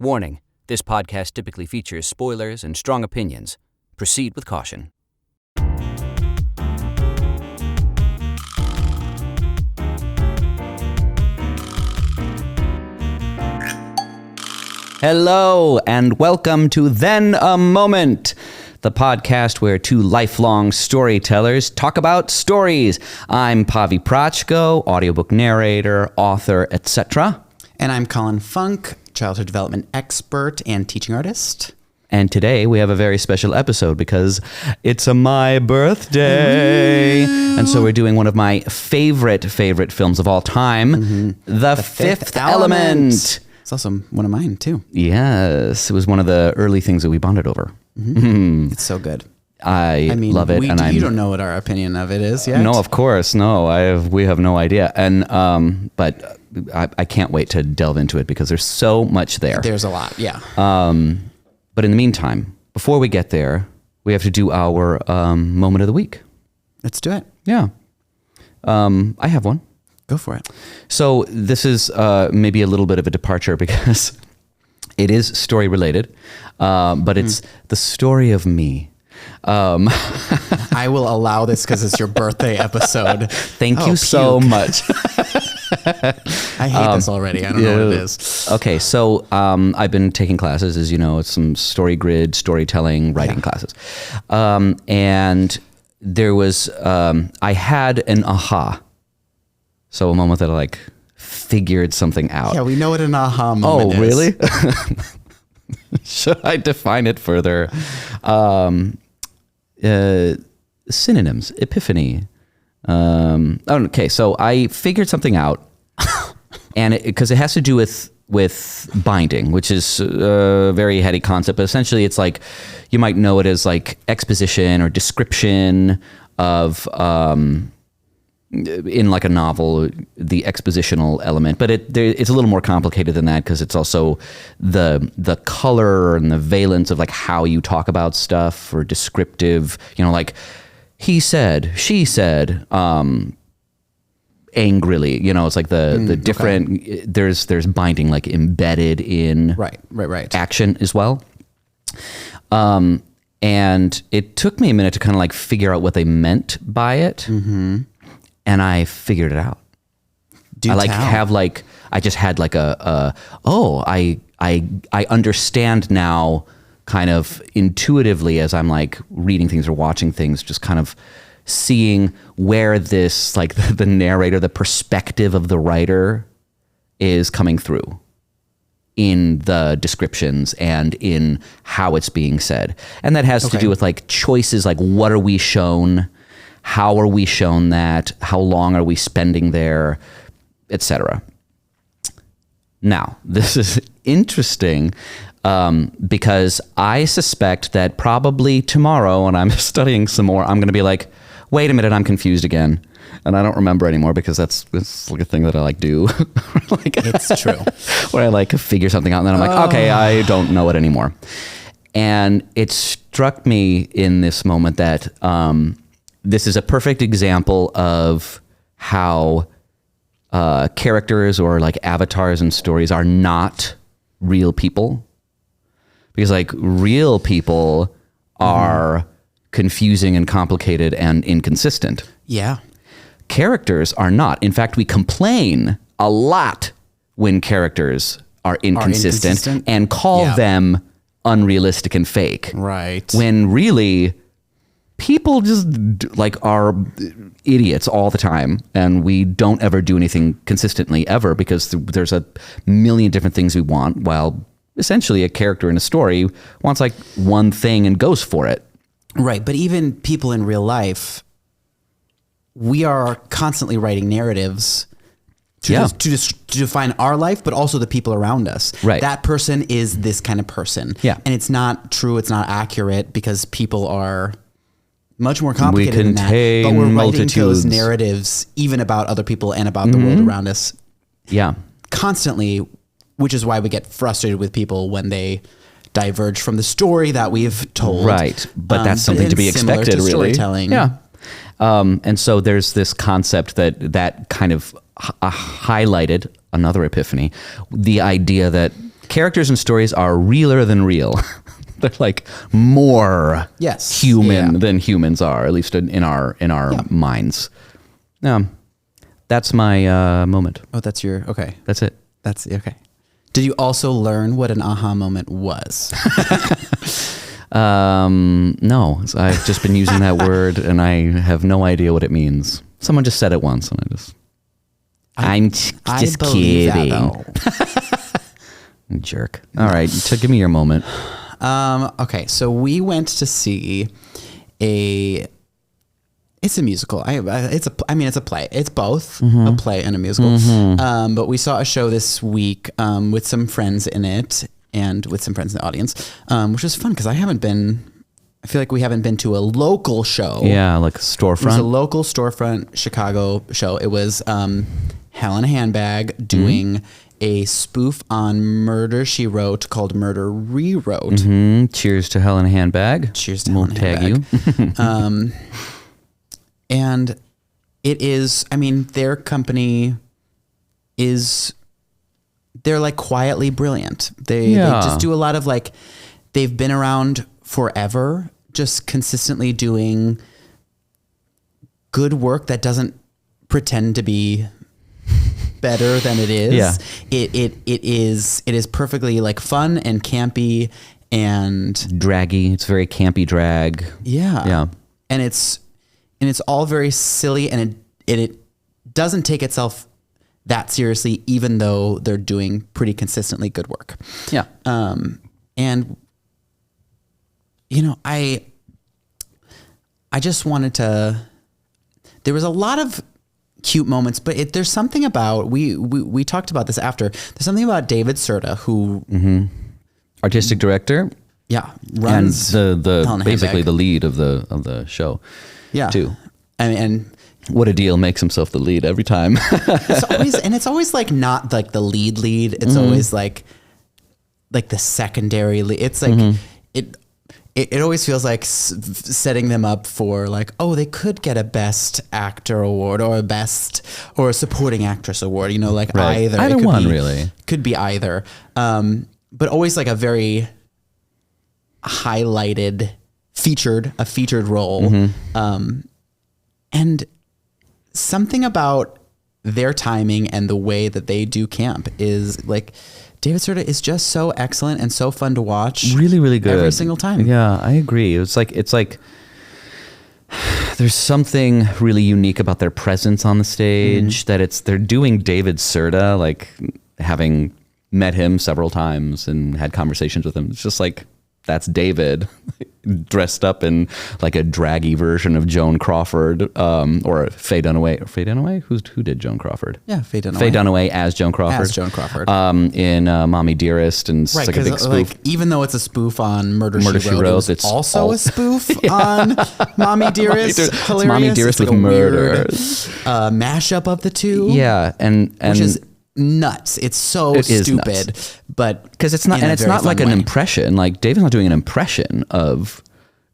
Warning, this podcast typically features spoilers and strong opinions. Proceed with caution. Hello, and welcome to Then a Moment, the podcast where two lifelong storytellers talk about stories. I'm Pavi Proczko, audiobook narrator, author, etc. And I'm Colin Funk, childhood development expert and teaching artist. And today we have a very special episode because it's my birthday. Ooh. And so we're doing one of my favorite films of all time, The Fifth Element. It's also one of mine too. Yes, it was one of the early things that we bonded over. It's so good. I mean, love it. You don't know what our opinion of it is yet? No, of course. No, we have no idea. And but I can't wait to delve into it because there's so much there. There's a lot, yeah. But in the meantime, before we get there, we have to do our moment of the week. Let's do it. Yeah. I have one. Go for it. So this is maybe a little bit of a departure because it is story related, but it's the story of me. I will allow this because it's your birthday episode. Thank you so much. I hate this already. I don't know what it is. Okay, so I've been taking classes, as you know, it's some story grid, storytelling, writing classes. And there was, I had an aha. So a moment that I figured something out. Yeah, we know what an aha moment is. Oh, really? Should I define it further? Synonyms, epiphany. Okay, so I figured something out, and because it has to do with binding, which is a very heady concept, but essentially it's like, you might know it as like exposition or description of, in like a novel, the expositional element, but it's a little more complicated than that because it's also the color and the valence of like how you talk about stuff, or descriptive, like he said, she said, angrily, it's like the different, there's binding like embedded in right action as well. And it took me a minute to kind of like figure out what they meant by it. And I figured it out. I just had like I understand now, kind of intuitively, as I'm like reading things or watching things, just kind of seeing where this, like the narrator, the perspective of the writer is coming through in the descriptions and in how it's being said. And that has to do with like choices, like what are we shown? How are we shown that? How long are we spending there, etc. Now, this is interesting because I suspect that probably tomorrow when I'm studying some more, I'm going to be like, wait a minute, I'm confused again. And I don't remember anymore because it's like a thing that I like do. It's true. Where I like figure something out and then I'm like, okay, I don't know it anymore. And it struck me in this moment that this is a perfect example of how characters or like avatars in stories are not real people. Because like real people are confusing and complicated and inconsistent. Yeah. Characters are not. In fact, we complain a lot when characters are inconsistent and call them unrealistic and fake. Right. When really people just like are idiots all the time, and we don't ever do anything consistently ever because there's a million different things we want, while essentially a character in a story wants like one thing and goes for it. Right. But even people in real life, we are constantly writing narratives to define our life, but also the people around us. Right. That person is this kind of person. Yeah. And it's not true. It's not accurate because people are much more complicated than that. But we're writing those narratives even about other people and about the world around us. Yeah. Constantly, which is why we get frustrated with people when they diverge from the story that we've told. Right. But that's something to be expected, to really. Storytelling. Yeah. And so there's this concept that kind of highlighted another epiphany, the idea that Characters and stories are realer than real. They're like more human than humans are, at least in our minds. That's my moment. Oh, that's your, okay. That's it. That's okay. Did you also learn what an aha moment was? No, I've just been using that word and I have no idea what it means. Someone just said it once and I'm just kidding. That, jerk. All right. So give me your moment. Okay. So we went to see it's a musical. It's a play. It's both a play and a musical. But we saw a show this week with some friends in it and with some friends in the audience, which was fun because I feel like we haven't been to a local show. Yeah, like a storefront. It was a local storefront Chicago show. It was Helen Handbag doing a spoof on Murder, She Wrote called Murder, Rewrote. Cheers to Helen Handbag. Cheers to we'll Helen tag Handbag. you. And it is, I mean, their company they're like quietly brilliant. They just do a lot of like, they've been around forever, just consistently doing good work that doesn't pretend to be better than it is. Yeah. It is perfectly like fun and campy and draggy. It's very campy drag. Yeah. And it's all very silly and it doesn't take itself that seriously, even though they're doing pretty consistently good work. Yeah. And you know, I just wanted to, there was a lot of cute moments, but there's something about, we talked about this after, there's something about David Serta who artistic director. Yeah. Runs and the basically the lead of the show. Yeah. Too. I mean, and what a deal, makes himself the lead every time. it's always like not like the lead. It's always like the secondary lead. It's like it always feels like setting them up for like, oh, they could get a best actor award or a supporting actress award, you know, like either. Either one really. Could be either. But always like a very highlighted, featured role. And something about their timing and the way that they do camp is like, David Serta is just so excellent and so fun to watch. Really, really good. Every single time. Yeah, I agree. It's like there's something really unique about their presence on the stage that they're doing David Serta, like having met him several times and had conversations with him. It's just like, that's David dressed up in like a draggy version of Joan Crawford, or Faye Dunaway. Faye Dunaway? Who did Joan Crawford? Yeah, Faye Dunaway. Faye Dunaway as Joan Crawford. As Joan Crawford. In Mommy Dearest, and it's like a big spoof. Like, even though it's a spoof on Murder, She Wrote, it's also a spoof on Mommy Dearest. Hilarious. It's Mommy Dearest with murder. Mashup of the two. Yeah, and which is nuts. It's so stupid, nuts. But because it's not, and it's not like an impression. Like David's not doing an impression of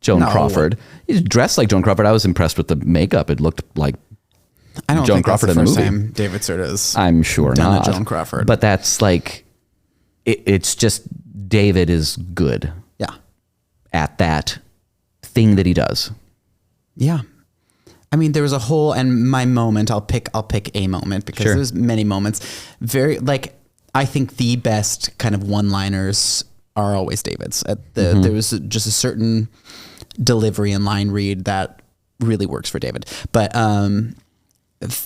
Joan Crawford. He's dressed like Joan Crawford. I was impressed with the makeup. It looked like Joan Crawford in the movie. Time David Serta's, I'm sure not Joan Crawford, but that's like it's just David is good. Yeah, at that thing that he does. Yeah. I mean, there was a whole, and my moment, I'll pick a moment because there's many moments. Very, like, I think the best kind of one-liners are always David's. There was just a certain delivery and line read that really works for David. But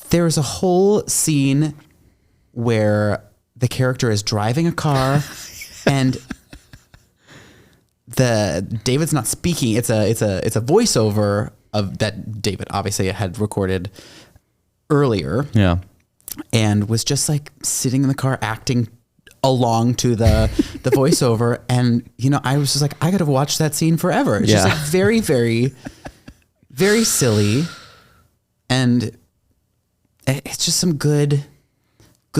there's a whole scene where the character is driving a car and David's not speaking. It's a voiceover of that David obviously had recorded earlier. Yeah. And was just like sitting in the car acting along to the voiceover. And, you know, I was just like, I got to watch that scene forever. It's just like very, very, very silly. And it's just some good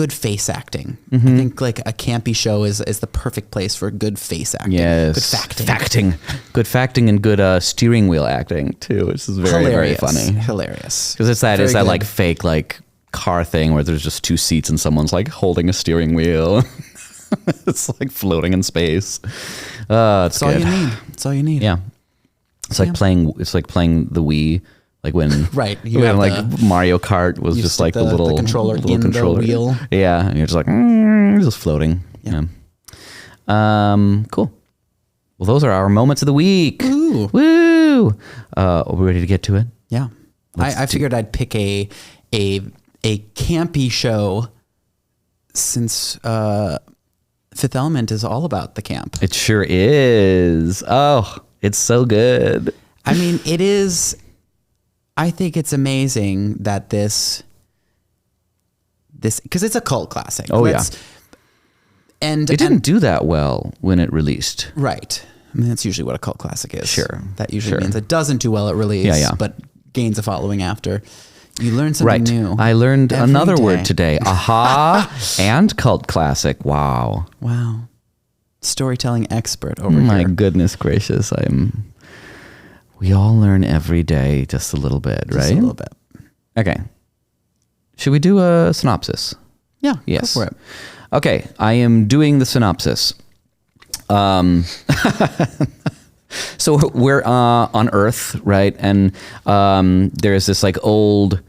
face acting. I think like a campy show is the perfect place for good face acting. Yes. Good facting. Good facting and good steering wheel acting too, which is very, very funny. Hilarious. Because it's that like fake like car thing where there's just two seats and someone's like holding a steering wheel. It's like floating in space. It's That's all good. you need. That's all you need. Yeah. It's like playing the Wii, like when Right. You when have like Mario Kart was just like the little controller in the wheel. Yeah, and you're just like just floating. Yeah. Cool. Well, those are our moments of the week. Ooh. Woo! Are we ready to get to it? Yeah. I figured I'd pick a campy show since Fifth Element is all about the camp. It sure is. Oh, it's so good. I mean, it is. I think it's amazing that this because it's a cult classic. Oh, yeah. And It didn't do that well when it released. Right. I mean, that's usually what a cult classic is. Sure. That usually means it doesn't do well at release, Yeah. but gains a following after. You learn something new. I learned every another day. word today. Aha and cult classic. Wow. Wow. Storytelling expert over My here. goodness gracious. We all learn every day just a little bit, right? Just a little bit. Okay. Should we do a synopsis? Yeah. Yes. Go for it. Okay. I am doing the synopsis. So we're on Earth, right? And there's this like old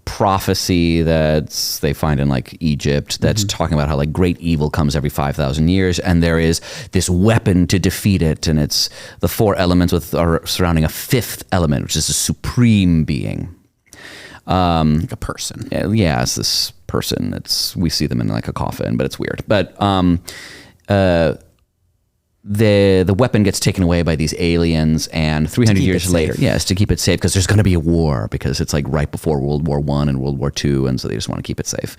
prophecy that they find in like Egypt that's talking about how like great evil comes every 5,000 years, and there is this weapon to defeat it, and it's the four elements are surrounding a fifth element, which is a supreme being. Like a person. Yeah, it's this person. We see them in like a coffin, but it's weird. But the weapon gets taken away by these aliens, and 300 years later, yes, to keep it safe, because there's going to be a war, because it's like right before World War I and World War II, and so they just want to keep it safe.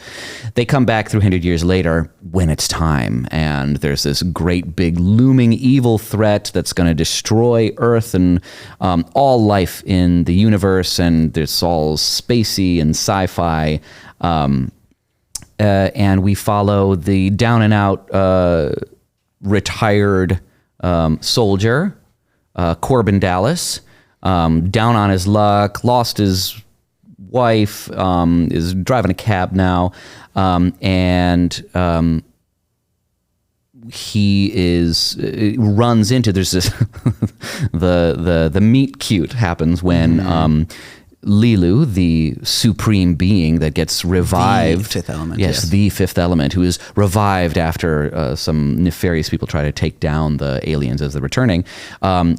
They come back 300 years later when it's time, and there's this great big looming evil threat that's going to destroy Earth and all life in the universe, and it's all spacey and sci-fi, and we follow the down and out retired soldier, Korben Dallas, down on his luck, lost his wife, is driving a cab now, and he runs into, there's this the meet cute happens when Leeloo, the supreme being that gets revived. The fifth element. Yes, the fifth element, who is revived after some nefarious people try to take down the aliens as they're returning.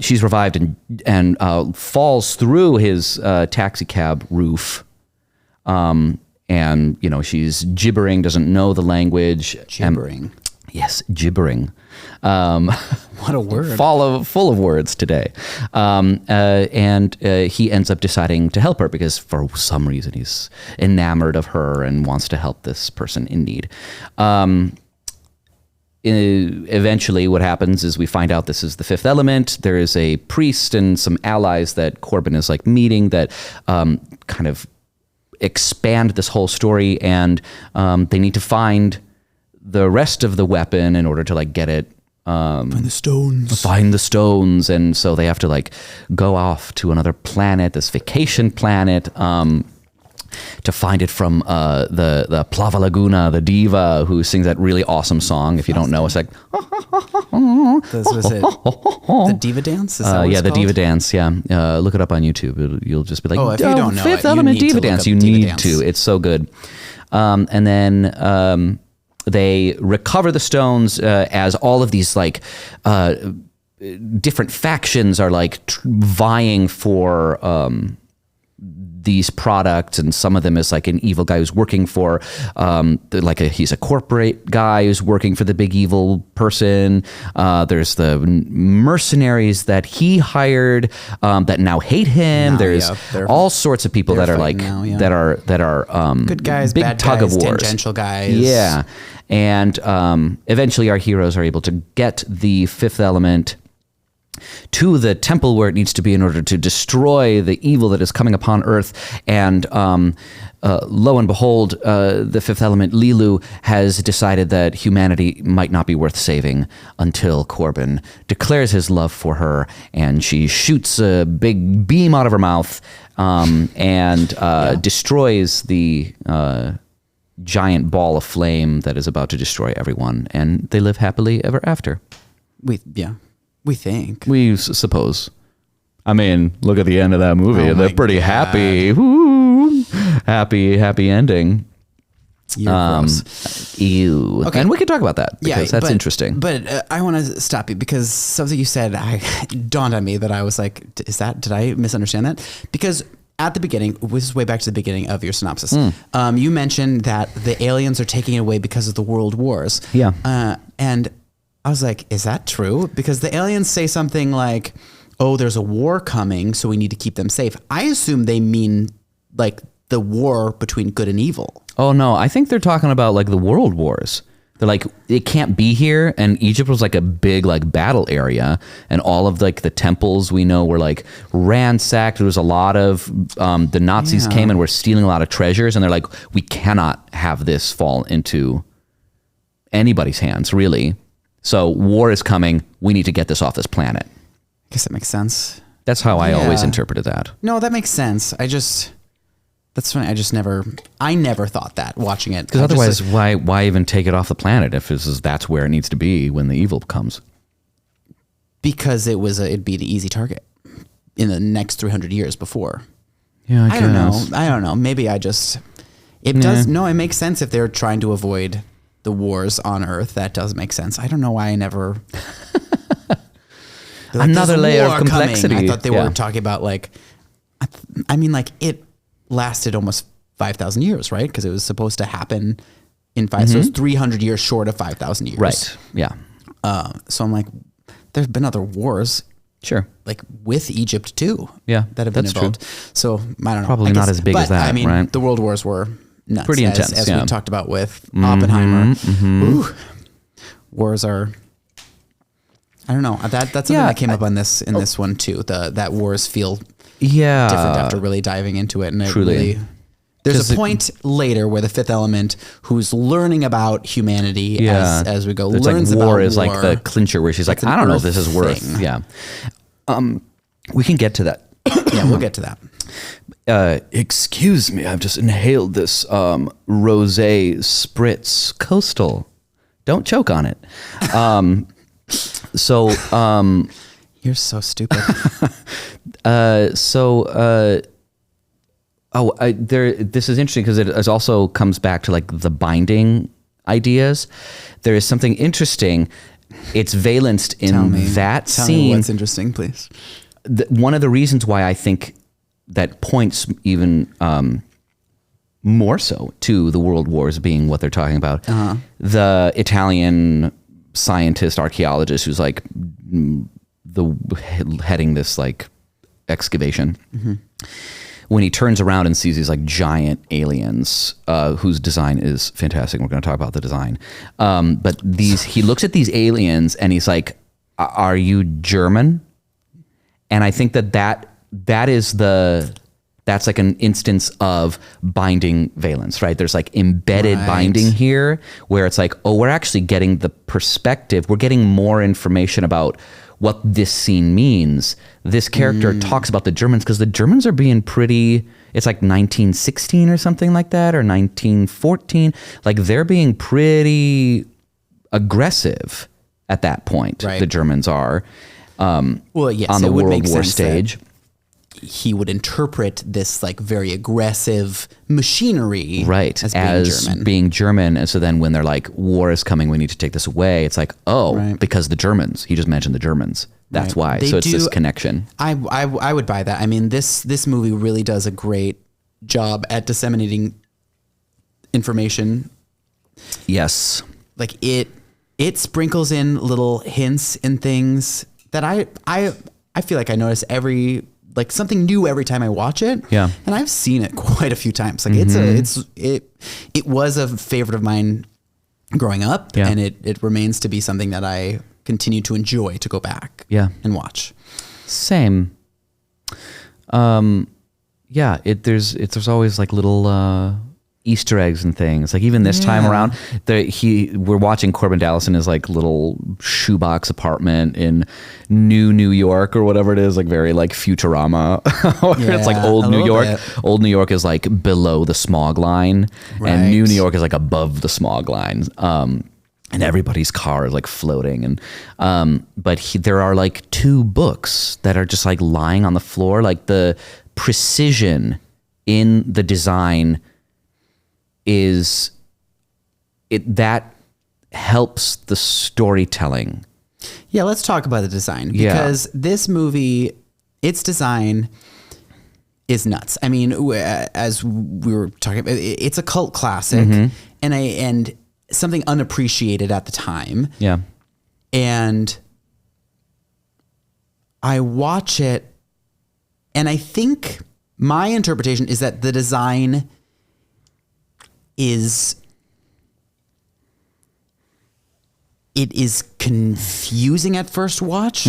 She's revived and falls through his taxi cab roof. And, she's gibbering, doesn't know the language. Gibbering. Yes, gibbering. What a word. Full of words today. And he ends up deciding to help her because for some reason he's enamored of her and wants to help this person in need. Eventually what happens is we find out this is the fifth element. There is a priest and some allies that Korben is like meeting that kind of expand this whole story, and they need to find the rest of the weapon in order to like get it. Find the stones. And so they have to like go off to another planet, this vacation planet, to find it from the Plava Laguna, the diva who sings that really awesome song. If you don't know, it's like Was it the diva dance? Is that what it's the called? diva dance. Yeah, look it up on YouTube. You'll just be like, if you don't know Fifth it, you Element need to diva look dance. up You diva need dance. to. It's so good. And then they recover the stones as all of these like different factions are like vying for these products, and some of them is like an evil guy who's working for he's a corporate guy who's working for the big evil person. There's the mercenaries that he hired that now hate him. There's all sorts of people that are like that are good guys, big bad tug guys, of wars, tangential guys. Yeah, and eventually our heroes are able to get the fifth element to the temple where it needs to be in order to destroy the evil that is coming upon Earth. And lo and behold, the fifth element, Leeloo, has decided that humanity might not be worth saving until Korben declares his love for her, and she shoots a big beam out of her mouth and destroys the giant ball of flame that is about to destroy everyone, and they live happily ever after. We think. We suppose. I mean, look at the end of that movie. Oh They're pretty happy. Woo! Happy ending. You're gross. Ew. Okay. And we can talk about that because that's interesting. But I want to stop you because something you said dawned on me that I was like, did I misunderstand that? Because at the beginning, this is way back to the beginning of your synopsis. You mentioned that the aliens are taking it away because of the world wars. Yeah. And I was like, is that true? Because the aliens say something like, oh, there's a war coming, so we need to keep them safe. I assume they mean like the war between good and evil. Oh no, I think they're talking about like the world wars. They're like, it can't be here, and Egypt was like a big like battle area, and all of like the temples we know were like ransacked. There was a lot of the Nazis came and were stealing a lot of treasures, and they're like, we cannot have this fall into anybody's hands, really. So war is coming. We need to get this off this planet. I guess that makes sense. That's how I always interpreted that. No, that makes sense. That's funny. I never thought that watching it. Because otherwise, why even take it off the planet if that's where it needs to be when the evil comes? Because it'd be the easy target in the next 300 years before. Yeah, I don't know. Maybe it makes sense if they're trying to avoid the wars on Earth. That does make sense. I don't know why I never... Like, another layer of complexity. Coming. I thought they were talking about like, I mean, like it lasted almost 5,000 years, right? Because it was supposed to happen in so it's 300 years short of 5,000 years. Right. Yeah. So I'm like, there's been other wars. Sure. Like with Egypt too. Yeah. That have been involved. True. So I don't know. Probably not as big as that. I mean, right? the world wars were nuts. Pretty intense. As we talked about with Oppenheimer. Ooh, wars are... I don't know. That's something that came up in this one too. That wars feel different after really diving into it. And truly, there's a point later where the Fifth Element, who's learning about humanity as we go, it's learns like about war. Is like the clincher where she's like, I don't know if this is worth. Thing. Yeah. We can get to that. Yeah, we'll get to that. Excuse me, I've just inhaled this rosé spritz coastal. Don't choke on it. So, you're so stupid. This is interesting because it also comes back to like the binding ideas. There is something interesting. It's valenced in that scene. Tell me what's interesting, please. One of the reasons why I think that points even more so to the world wars being what they're talking about. The Italian scientist archaeologist who's like heading this like excavation, when he turns around and sees these like giant aliens whose design is fantastic. We're going to talk about the design, but he looks at these aliens and he's like, are you German? And I think that's like an instance of binding valence, right? There's like embedded binding here where it's like, oh, we're actually getting the perspective. We're getting more information about what this scene means. This character talks about the Germans because the Germans are being pretty, it's like 1916 or something like that, or 1914. Like they're being pretty aggressive at that point. Right. The Germans are on the World War stage. He would interpret this like very aggressive machinery as being German. And so then when they're like, war is coming, we need to take this away. It's like, because the Germans, he just mentioned the Germans. That's why. So it's this connection. I would buy that. I mean, this movie really does a great job at disseminating information. Yes. Like it sprinkles in little hints and things that I feel like I notice like something new every time I watch it. Yeah. And I've seen it quite a few times. Like it was a favorite of mine growing up, and it remains to be something that I continue to enjoy to go back and watch. Same. There's always like little Easter eggs and things. Like even this time around, we're watching Korben Dallas in his like little shoebox apartment in New York or whatever it is, like very like Futurama. It's like old New York. Old New York is like below the smog line, and New York is like above the smog line. And everybody's car is like floating, and but there are like 2 books that are just like lying on the floor. Like the precision in the design that helps the storytelling. Yeah, let's talk about the design, because this movie, its design is nuts. I mean, as we were talking about, it's a cult classic, and something unappreciated at the time. Yeah. And I watch it, and I think my interpretation is that the design is confusing at first watch.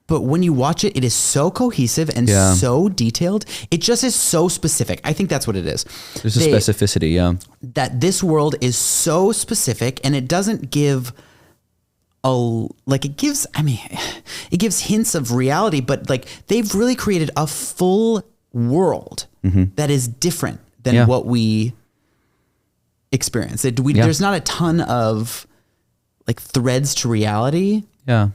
But when you watch it, it is so cohesive and so detailed. It just is so specific. I think that's what it is. There's a specificity, that this world is so specific, and it doesn't give it gives hints of reality, but like they've really created a full world that is different than what we experience. There's not a ton of like threads to reality. Yeah.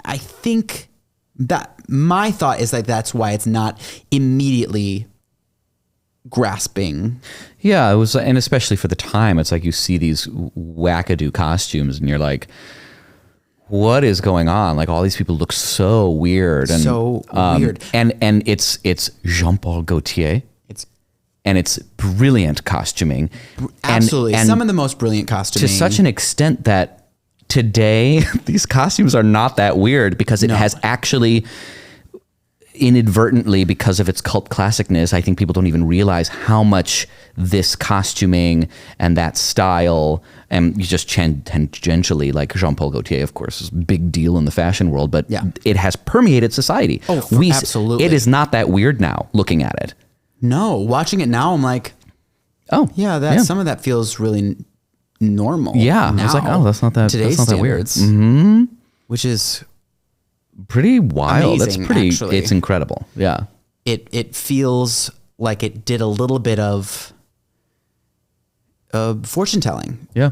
I think that my thought is that that's why it's not immediately grasping. Yeah, it was, and especially for the time, it's like you see these wackadoo costumes and you're like, what is going on? Like all these people look so weird and weird. And it's Jean-Paul Gaultier. It's brilliant costuming. Absolutely. And some of the most brilliant costuming. To such an extent that today these costumes are not that weird, because it has actually inadvertently, because of its cult classicness, I think people don't even realize how much this costuming and that style, and you just tangentially, like Jean-Paul Gaultier, of course, is a big deal in the fashion world, but it has permeated society. Oh, absolutely. It is not that weird now looking at it. No, watching it now, I'm like, some of that feels really normal. Yeah, now. I was like, oh, that's not that weird. Mm-hmm. Which is pretty wild. Amazing, that's pretty. Actually. It's incredible. Yeah. It feels like it did a little bit of fortune telling. Yeah.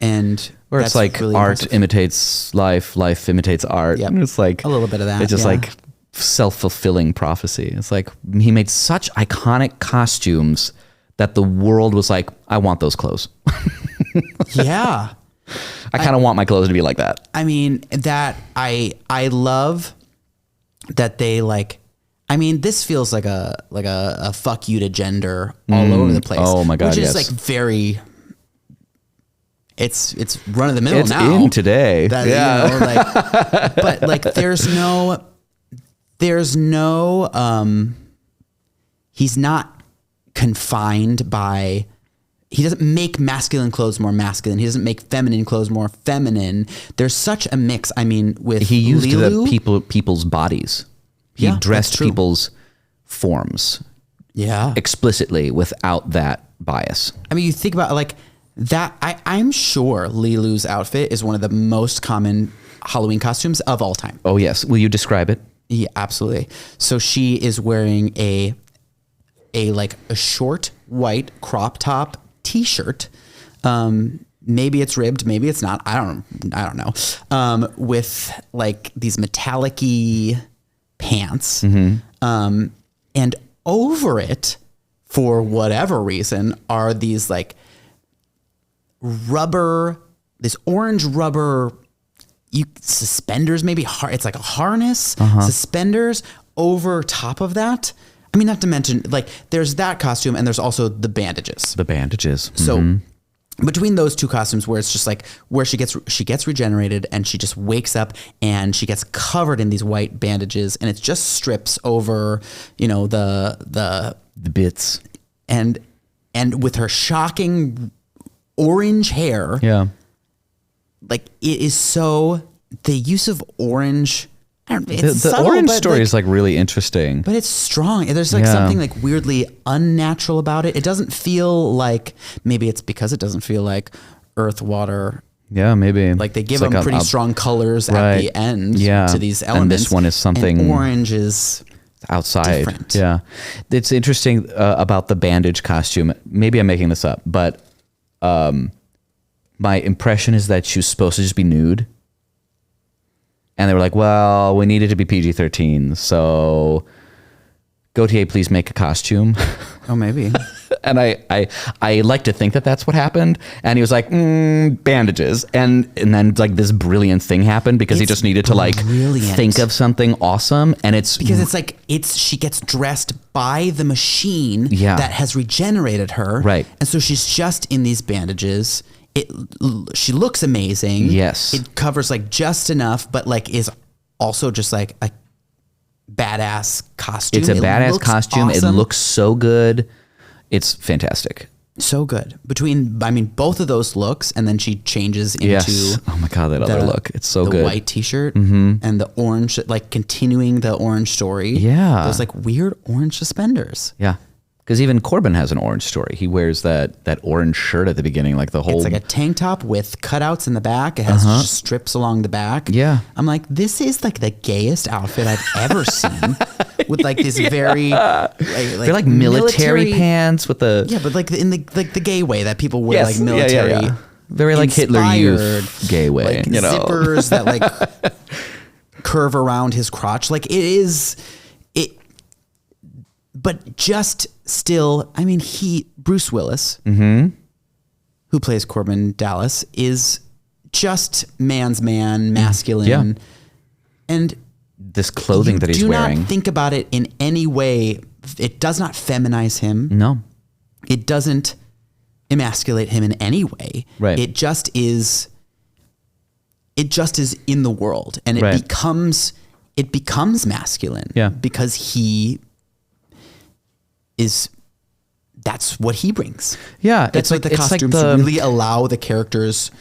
And where it's like really art impressive. Imitates life, life imitates art. Yep. And it's like a little bit of that. It's just like self-fulfilling prophecy. It's like he made such iconic costumes that the world was like, I want those clothes. Yeah. I kind of want my clothes to be like that. I mean, that I love that they like, I mean, this feels like a fuck you to gender all over the place. Oh my God. Which is like very, it's run of the mill now. It's in today. That, you know, like, but like there's no, he's not confined by, he doesn't make masculine clothes more masculine. He doesn't make feminine clothes more feminine. There's such a mix. I mean, with he used Leeloo, people's bodies. He dressed people's forms. Yeah. Explicitly without that bias. I mean, you think about like that. I'm sure Leeloo's outfit is one of the most common Halloween costumes of all time. Oh yes. Will you describe it? Yeah, absolutely. So she is wearing a short white crop top t-shirt. Maybe it's ribbed, maybe it's not. I don't know. With like these metallic-y pants. Mm-hmm. And over it, for whatever reason, are these like this orange rubber suspenders, maybe it's like a harness, suspenders over top of that. I mean, not to mention, like, there's that costume and there's also the bandages. So between those two costumes, where it's just like where she gets regenerated and she just wakes up and she gets covered in these white bandages and it's just strips over, you know, the bits, and with her shocking orange hair. Yeah. Like, it is so, the use of orange It's the subtle, orange but, story like, is like really interesting. but it's strong. There's like Yeah. something like weirdly unnatural about it. It doesn't feel like, maybe it's because it doesn't feel like earth, water. Yeah, maybe. Like they give It's them like pretty strong colors at right. the end Yeah. to these And elements. this one is something- And orange is outside. different. Yeah. It's interesting about the bandage costume. Maybe I'm making this up, but my impression is that she was supposed to just be nude. And they were like, well, we need it to be PG-13. So Gautier, please make a costume. Oh, maybe. And I like to think that that's what happened. And he was like, bandages. And then like this brilliant thing happened because he It's just needed to like brilliant. think of something awesome. And it's Because it's like she gets dressed by the machine Yeah. that has regenerated her. Right. And so she's just in these bandages. She looks amazing. Yes. It covers like just enough, but like is also just like a badass costume. It's a It badass looks costume. awesome. It looks so good. It's fantastic. so good. Both of those looks, and then she changes into Yes. Oh my God, that other look. It's so the good. white t-shirt and the orange, like continuing the orange story. Yeah. Those like weird orange suspenders. Yeah. Because even Korben has an orange story. He wears that orange shirt at the beginning, like the whole. It's like a tank top with cutouts in the back. It has just strips along the back. Yeah. I'm like, this is like the gayest outfit I've ever seen. With like this very they're like military pants with the. Yeah, but like in the gay way that people wear, Yes. like military. Yeah. Very like Hitler inspired, Youth gay way. like you know. zippers that like curve around his crotch. Like it is it, but just still. I mean, Bruce Willis, who plays Korben Dallas, is just man's man, masculine, Yeah. and This clothing that he's do wearing. not think about it in any way. It does not feminize him. No. It doesn't emasculate him in any way. Right. It just is in the world, and Right. it becomes masculine. Yeah. Because that's what he brings. Yeah. That's what the costumes really allow the characters,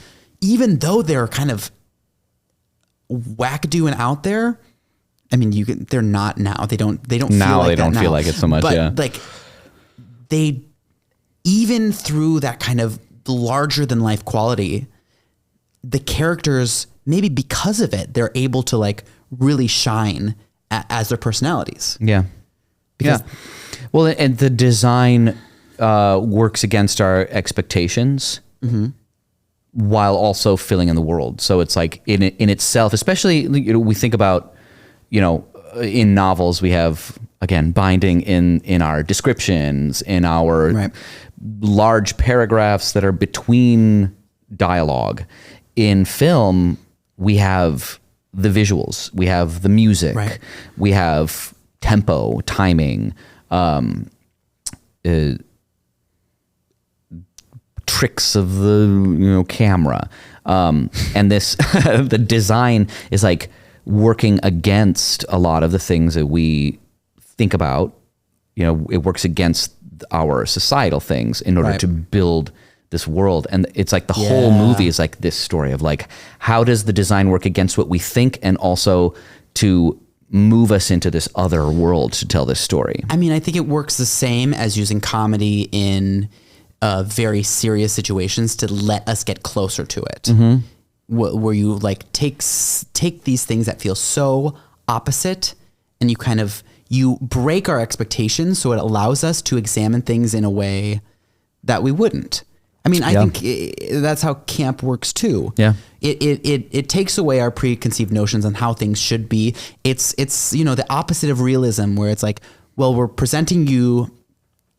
even though they're kind of wackadoo and out there. I mean, they're not now. They don't feel Now like they that don't now. feel like it so much, But yeah. like they, even through that kind of larger than life quality, the characters, maybe because of it, they're able to like really shine as their personalities. Yeah. Because- yeah. Well, and the design works against our expectations while also filling in the world. So it's like in itself, especially we think about, in novels, we have, again, binding in our descriptions, in our Right. large paragraphs that are between dialogue. In film, we have the visuals, we have the music, Right. we have tempo, timing, tricks of the camera, and this the design is like working against a lot of the things that we think about. It works against our societal things in order Right. to build this world. And it's like the whole movie is like this story of like, how does the design work against what we think, and also to move us into this other world to tell this story. I mean, I think it works the same as using comedy in very serious situations to let us get closer to it. Where you like take these things that feel so opposite, and you break our expectations, so it allows us to examine things in a way that we wouldn't. I mean, I think that's how camp works too. Yeah. It takes away our preconceived notions on how things should be. It's the opposite of realism, where it's like, well, we're presenting you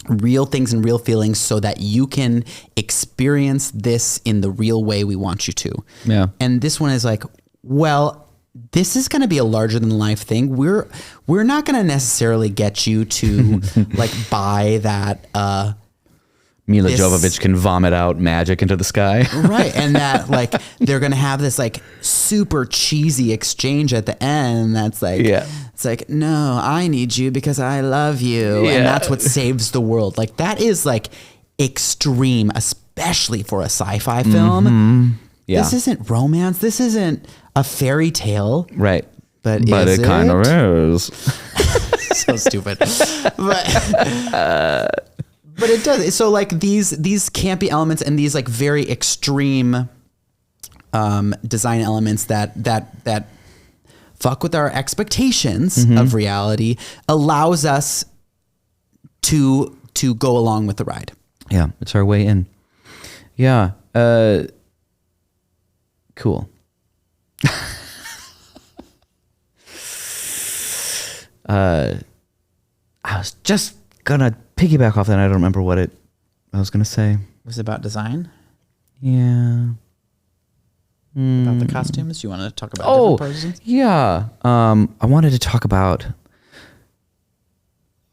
real things and real feelings so that you can experience this in the real way we want you to. Yeah. And this one is like, well, this is going to be a larger than life thing. We're not going to necessarily get you to like buy that Milla Jovovich can vomit out magic into the sky. right, and that like they're gonna have this like super cheesy exchange at the end that's like, it's like, no, I need you because I love you, and that's what saves the world. Like that is like extreme, especially for a sci-fi film. Yeah. This isn't romance, this isn't a fairy tale, Right. But it kind of is. So stupid. But it does. So like these campy elements and these like very extreme design elements that fuck with our expectations of reality allows us to go along with the ride. Yeah, it's our way in. Yeah. Cool. I was just gonna piggyback off that. I don't remember what I was gonna say. Was it about design? Yeah. About the costumes? You want to talk about different persons? Yeah. I wanted to talk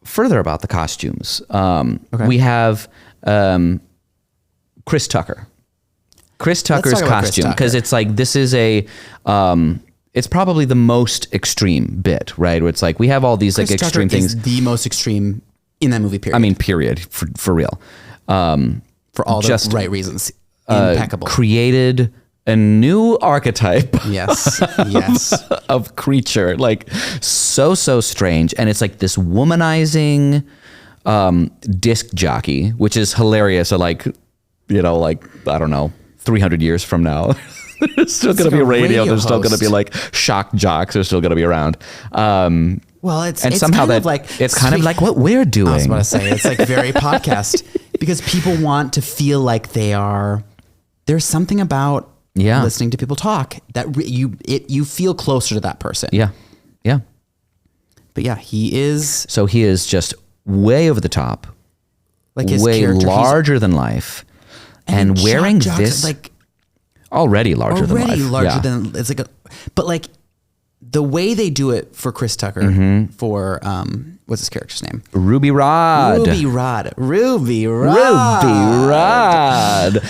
further about the costumes. Okay. We have Chris Tucker. Chris Tucker's costume, because it's like, this is it's probably the most extreme bit, right? Where it's like, we have all these like extreme things. Is the most extreme in that movie, period. I mean, period, for real. For all the right reasons. Impeccable. Created a new archetype. Yes. Yes. of creature, like so strange. And it's like this womanizing disc jockey, which is hilarious. So like, I don't know, 300 years from now, there's still going to be radio. There's still going to be like shock jocks. They're still going to be around. Well, it's somehow kind of like what we're doing. I was about to say, it's like very podcast because people want to feel like there's something about listening to people talk that you feel closer to that person. Yeah. Yeah. But yeah, he is just way over the top, like his way character, larger than life. And wearing this, like already larger than life. Larger than it's like, but like the way they do it for Chris Tucker for what's his character's name? Ruby Rod.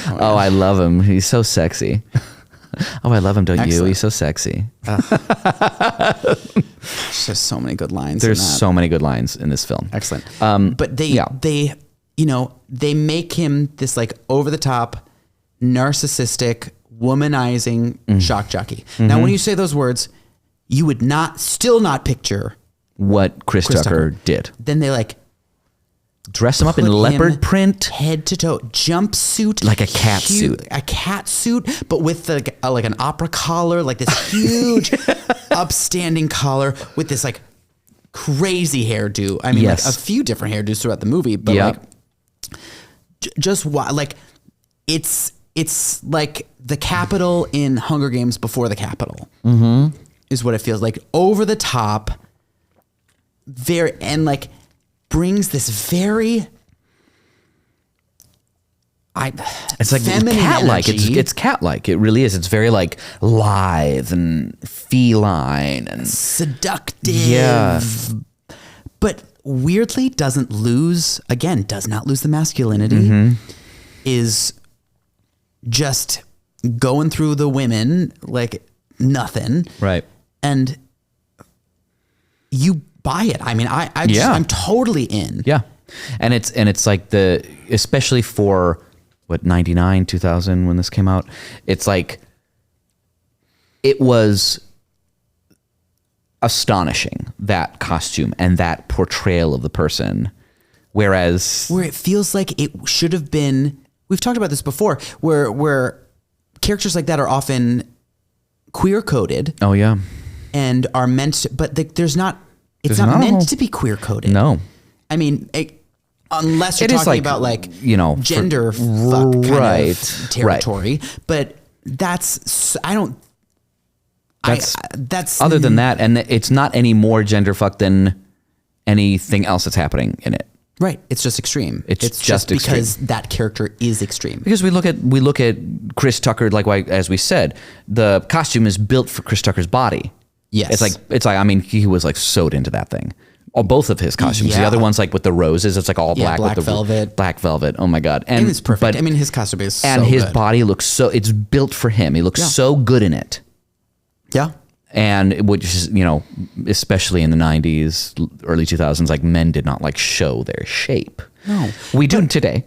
Oh, I love him. He's so sexy. Oh, I love him, don't you? He's so sexy. There's so many good lines. There's so many good lines in this film. Excellent. But they make him this like over the top, narcissistic, womanizing shock jockey. Now, when you say those words, you would still not picture what Chris Tucker did. Then they like dress him up in leopard print, head to toe, jumpsuit, like a cat suit, but with like an opera collar, like this huge upstanding collar with this like crazy hairdo. I mean, like a few different hairdos throughout the movie, but like just like it's like the Capitol in Hunger Games before the Capitol is what it feels like. Over the top, and like brings this very it's like cat-like. It's cat-like. It really is. It's very like lithe and feline and seductive. Yeah. But weirdly does not lose the masculinity. Is just going through the women like nothing. Right. And you buy it. I mean, I'm totally in. Yeah. And it's like especially for 99, 2000 when this came out, it's like, it was astonishing, that costume and that portrayal of the person. Where it feels like it should have been, we've talked about this before, where characters like that are often queer coded. Oh yeah. And are meant to, but it's not meant to be queer coded. No. I mean, unless you're talking about like, gender fuck kind of territory, but that's other than that. And it's not any more gender fuck than anything else that's happening in it. Right. It's just extreme. It's just extreme. Because that character is extreme. Because we look at Chris Tucker, like as we said, the costume is built for Chris Tucker's body. Yes. It's like I mean, he was like sewed into that thing. Both of his costumes. Yeah. The other one's like with the roses. It's like all black with the velvet. Black velvet. Oh my God. And it's perfect. But, I mean, his costume is so and his good. body looks it's built for him. He looks so good in it. Yeah. And which is, especially in the 90s, early 2000s, like men did not like show their shape. No. We do today.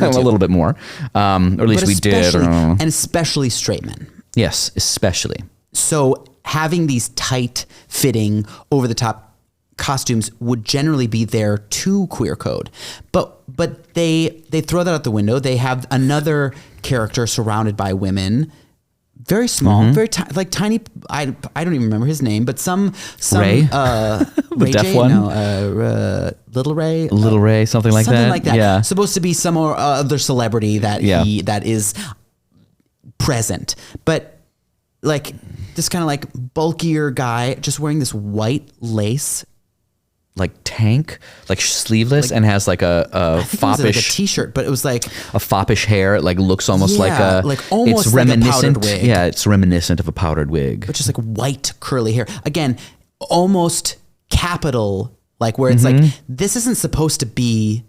A little bit more. Or at least we did. And especially straight men. Yes, especially. So having these tight fitting over the top costumes would generally be there to queer code, but they throw that out the window. They have another character surrounded by women, very small, very like tiny. I don't even remember his name, but some Ray, Ray deaf J? one? No, Little Ray, something like that. Yeah, supposed to be some other celebrity that that is present, but like this kind of like bulkier guy just wearing this white lace. Like tank, like sleeveless, and has like a foppish, like a t-shirt, but it was like a foppish hair. It like looks almost like almost it's like reminiscent. a powdered wig. Yeah, it's reminiscent of a powdered wig, but just like white curly hair. Again, almost capital, like where it's like this isn't supposed to be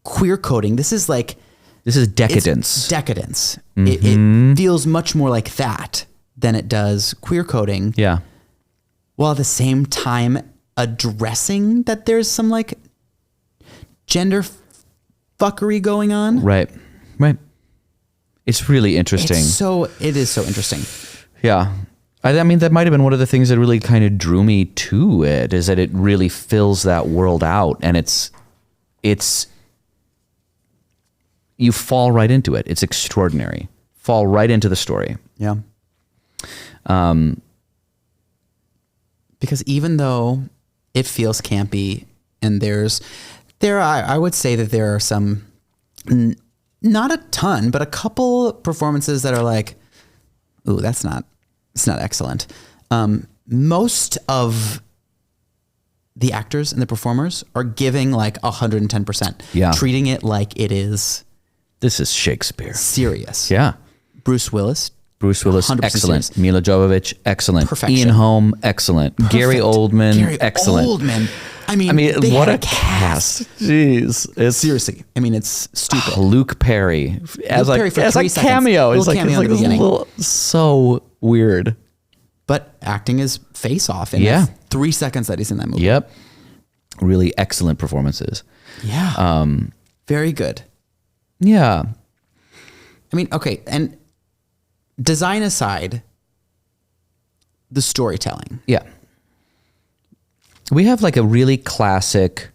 queer coding. This is decadence. Decadence. It feels much more like that than it does queer coding. Yeah. While at the same time addressing that there's some like gender fuckery going on. Right. It's really interesting. It is so interesting. Yeah. I mean, that might have been one of the things that really kind of drew me to it, is that it really fills that world out, and it's you fall right into it. It's extraordinary. Fall right into the story. Yeah. Because even though it feels campy, and I would say that there are some, not a ton, but a couple performances that are like, ooh, it's not excellent. Most of the actors and the performers are giving like 110%. Yeah. Treating it like it is. This is Shakespeare. Serious. Yeah. Bruce Willis, excellent. Serious. Milla Jovovich, excellent. Perfection. Ian Holm, excellent. Perfect. Gary Oldman, excellent. I mean, what a cast. Jeez. It's seriously. I mean, it's stupid. Luke Perry as Luke Perry for a 3 seconds. cameo. It's like, cameo in the beginning. So weird. But acting is face off in the 3 seconds that he's in that movie. Yep. Really excellent performances. Yeah. Very good. Yeah. I mean, okay. And design aside, the storytelling. Yeah. We have like a really classic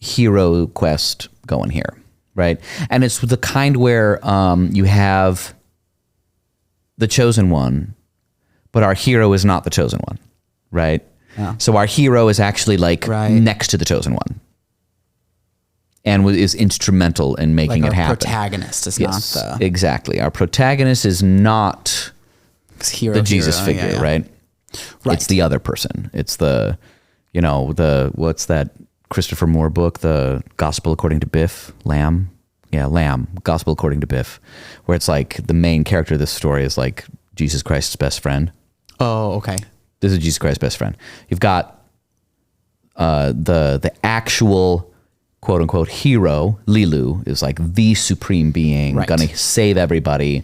hero quest going here, right? And it's the kind where you have the chosen one, but our hero is not the chosen one, right? Yeah. So our hero is actually like next to the chosen one, and is instrumental in making like it happen. Our protagonist is not the... Exactly. Our protagonist is not hero, the Jesus figure, right? Right. It's the other person. It's the, what's that Christopher Moore book, The Gospel According to Biff? Lamb? Yeah, Lamb. Gospel According to Biff. Where it's like the main character of this story is like Jesus Christ's best friend. Oh, okay. This is Jesus Christ's best friend. You've got the actual quote unquote hero, Leeloo, is like the supreme being, gonna save everybody,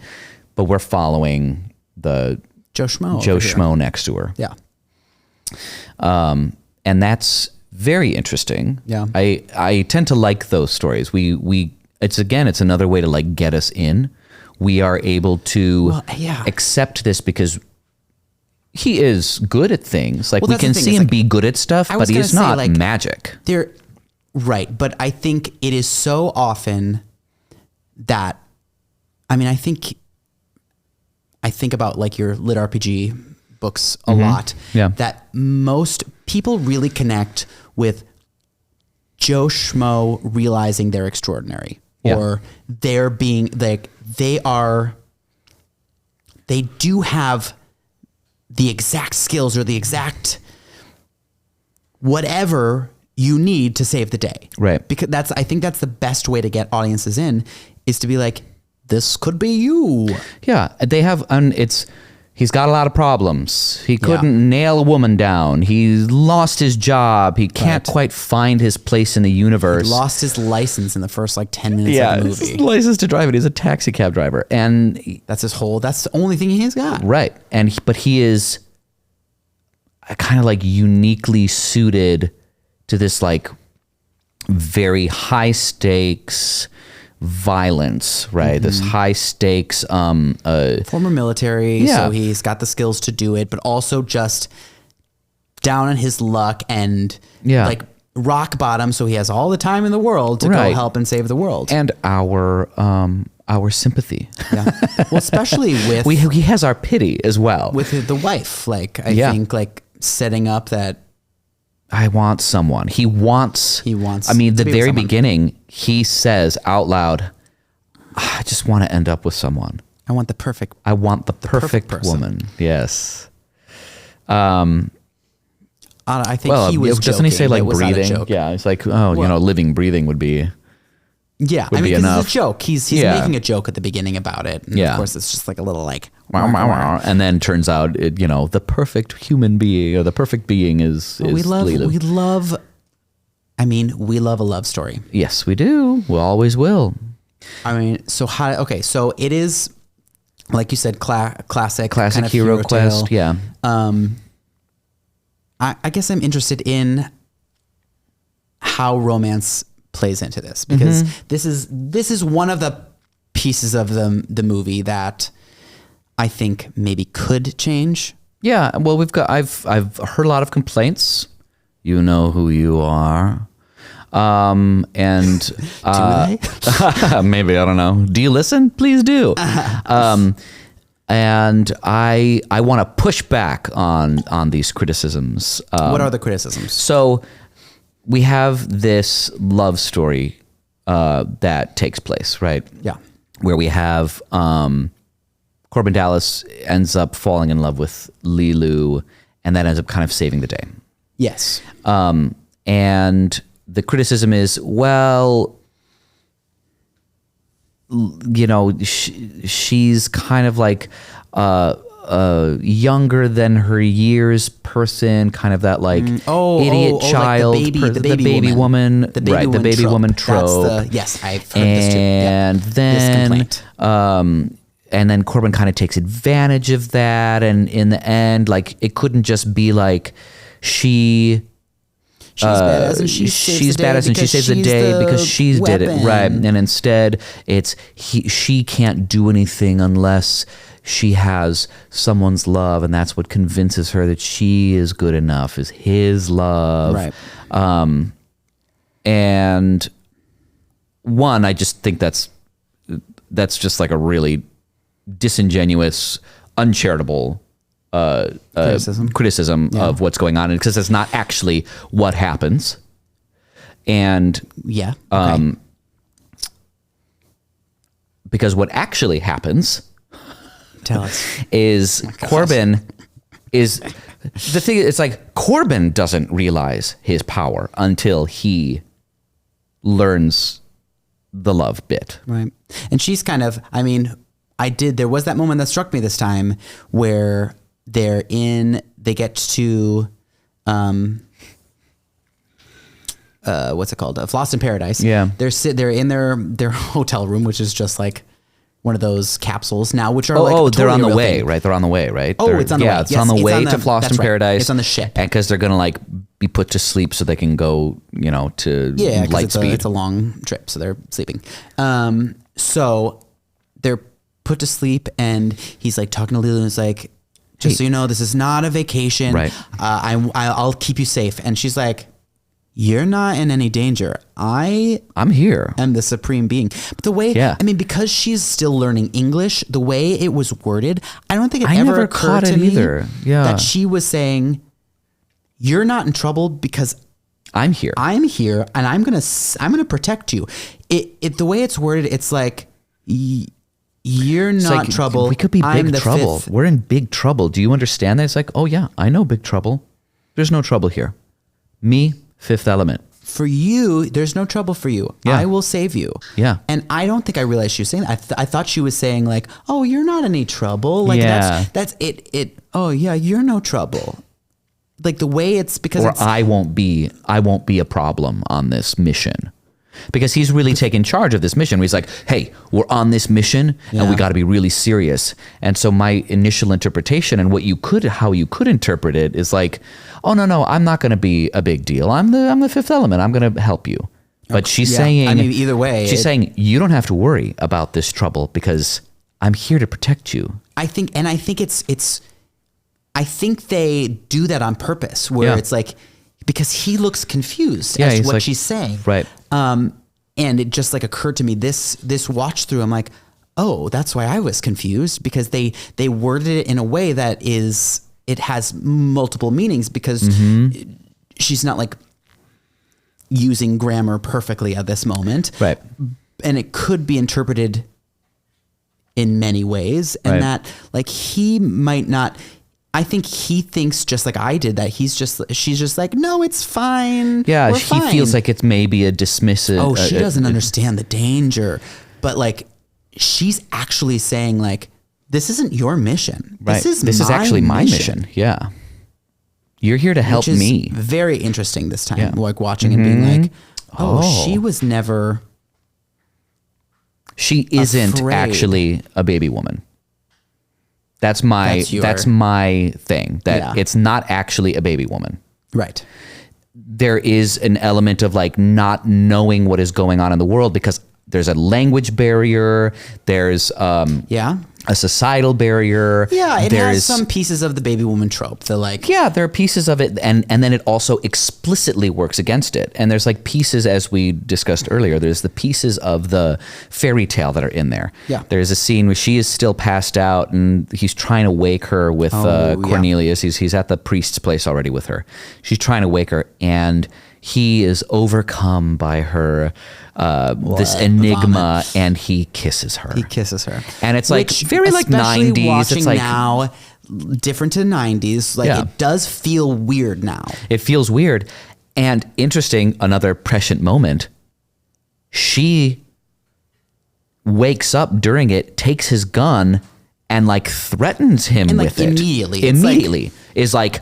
but we're following the Joe Schmo next to her. Yeah. And that's very interesting. Yeah. I tend to like those stories. It's another way to like get us in. We are able to accept this because he is good at things. Like we can see him be good at stuff, but he is not like magic. Right. But I think it is so often that, I mean, I think about like your lit RPG books a lot. Yeah. That most people really connect with Joe Schmo realizing they're extraordinary, or they're being like, they do have the exact skills or the exact whatever you need to save the day. Right. Because I think that's the best way to get audiences in, is to be like, this could be you. Yeah. They have, he's got a lot of problems. He couldn't nail a woman down. He's lost his job. He can't quite find his place in the universe. He lost his license in the first like 10 minutes of the movie. His license to drive it. He's a taxi cab driver. And that's the only thing he's got. Right. But he is kind of like uniquely suited to this like very high stakes, violence, right? This high stakes, former military, Yeah. so he's got the skills to do it, but also just down on his luck and Yeah. like rock bottom. So he has all the time in the world to Right. go help and save the world. and our sympathy. Yeah. Well, especially with He has our pity as well. with the wife. Like I Yeah. think like setting up that I want someone. He wants. I mean, to the be with very someone. beginning, he says out loud, "I just want to end up with someone. I want the perfect. I want the perfect person." woman." Yes. I think Well, he was. doesn't he say joking. like It was not a breathing? joke. Yeah, it's like, oh, you know, living, breathing would be. Yeah, would I mean, be 'cause enough. it's a joke. He's Yeah. making a joke at the beginning about it. And Yeah. of course, it's just like a little like. And then turns out, you know, the perfect human being or the perfect being is we love. Leeloo. We love. I mean, we love a love story. Yes, we do. We always will. I mean, so how? Okay, so it is, like you said, classic kind of hero quest. tale. Yeah. I guess I'm interested in how romance plays into this because this is one of the pieces of the movie that I think maybe could change. Yeah. Well, I've heard a lot of complaints. You know who you are. And Do they? maybe, I don't know. Do you listen? Please do. And I want to push back on these criticisms. What are the criticisms? So we have this love story that takes place, right? Yeah. Where we have Korben Dallas ends up falling in love with Leeloo, and that ends up kind of saving the day. Yes. And the criticism is, well, you know, she's kind of like younger than her years person, kind of that like idiot child, like the baby woman, the baby right? woman The baby trope. woman trope. That's yes, I've heard this too. Yeah. And This then, complaint. and then Korben kind of takes advantage of that, and in the end, like it couldn't just be like she's badass and she saves the day because she's did it right, and instead it's she can't do anything unless she has someone's love, and that's what convinces her that she is good enough, is his love. Right. And one, I just think that's just like a really disingenuous, uncharitable criticism of what's going on, because it's not actually what happens. And Yeah. Okay. because what actually happens Tell us. is Korben is the thing. It's like Korben doesn't realize his power until he learns the love bit. Right. And she's kind of, I mean, there was that moment that struck me this time where they get to, what's it called? Lost in Paradise. Yeah. They're in their hotel room, which is just like one of those capsules now, which are They're on the real way, thing. right? They're on the way, right? Oh, it's on the way. Yeah, it's Yes, on the it's way on to the- Lost in that's right. Paradise. It's on the ship. And because they're going to like be put to sleep so they can go, you know, to Yeah, light because speed. it's a long trip, so they're sleeping. So they're put to sleep, and he's like talking to Leeloo, and he's like, "Just so you know, this is not a vacation. Right. I'll keep you safe." And she's like, "You're not in any danger. I'm here. am the supreme being." But the way, Yeah. I mean, because she's still learning English, the way it was worded, I don't think it I ever never occurred caught to it me either. Yeah. that she was saying, "You're not in trouble because I'm here. I'm here and I'm gonna protect you." The way it's worded, it's like you're It's not like, trouble. We could be I'm big the trouble. fifth. We're in big trouble. Do you understand that? It's like, oh yeah, I know big trouble. There's no trouble here. Me, Fifth Element. For you, there's no trouble for you. Yeah. I will save you. Yeah. And I don't think I realized she was saying that. I thought she was saying like, "Oh, you're not any trouble." Like Yeah. that's it. Oh yeah, you're no trouble. Like the way it's because Or it's, I won't be a problem on this mission. Because he's really taken charge of this mission. He's like, hey, we're on this mission and we Yeah. got to be really serious. And so my initial interpretation and how you could interpret it is like, oh no, I'm not going to be a big deal. I'm the Fifth Element. I'm going to help you. But she's Yeah. saying, I mean, either way, she's saying, you don't have to worry about this trouble because I'm here to protect you. I think they do that on purpose, where it's like, because he looks confused as to what she's saying. Right. And it just like occurred to me this watch through, I'm like, oh, that's why I was confused, because they worded it in a way that it has multiple meanings, because she's not like using grammar perfectly at this moment. Right. And it could be interpreted in many ways, and that like he might not. I think he thinks just like I did that she's just like, no, it's fine. Yeah, we're he fine. feels like it's maybe a dismissive. Oh, she doesn't understand the danger, but like she's actually saying like, this isn't your mission. Right. This is actually my mission. Yeah. You're here to help me. Very interesting this time, Yeah. like watching and being like, she was never. She isn't afraid. Actually a baby woman. That's my thing. That it's not actually a baby woman. Right. There is an element of like not knowing what is going on in the world because there's a language barrier. There's a societal barrier. Yeah, it has some pieces of the baby woman trope. The like, yeah, there are pieces of it, and then it also explicitly works against it. And there's like pieces, as we discussed earlier. There's the pieces of the fairy tale that are in there. Yeah, there's a scene where she is still passed out, and he's trying to wake her with Cornelius. He's at the priest's place already with her. She's trying to wake her, and he is overcome by her this enigma, and he kisses her. And it's like very like 90s. It's like now different to 90s. Like it does feel weird now. It feels weird. And interesting, another prescient moment. She wakes up during it, takes his gun, and like threatens him with it. Immediately. Is like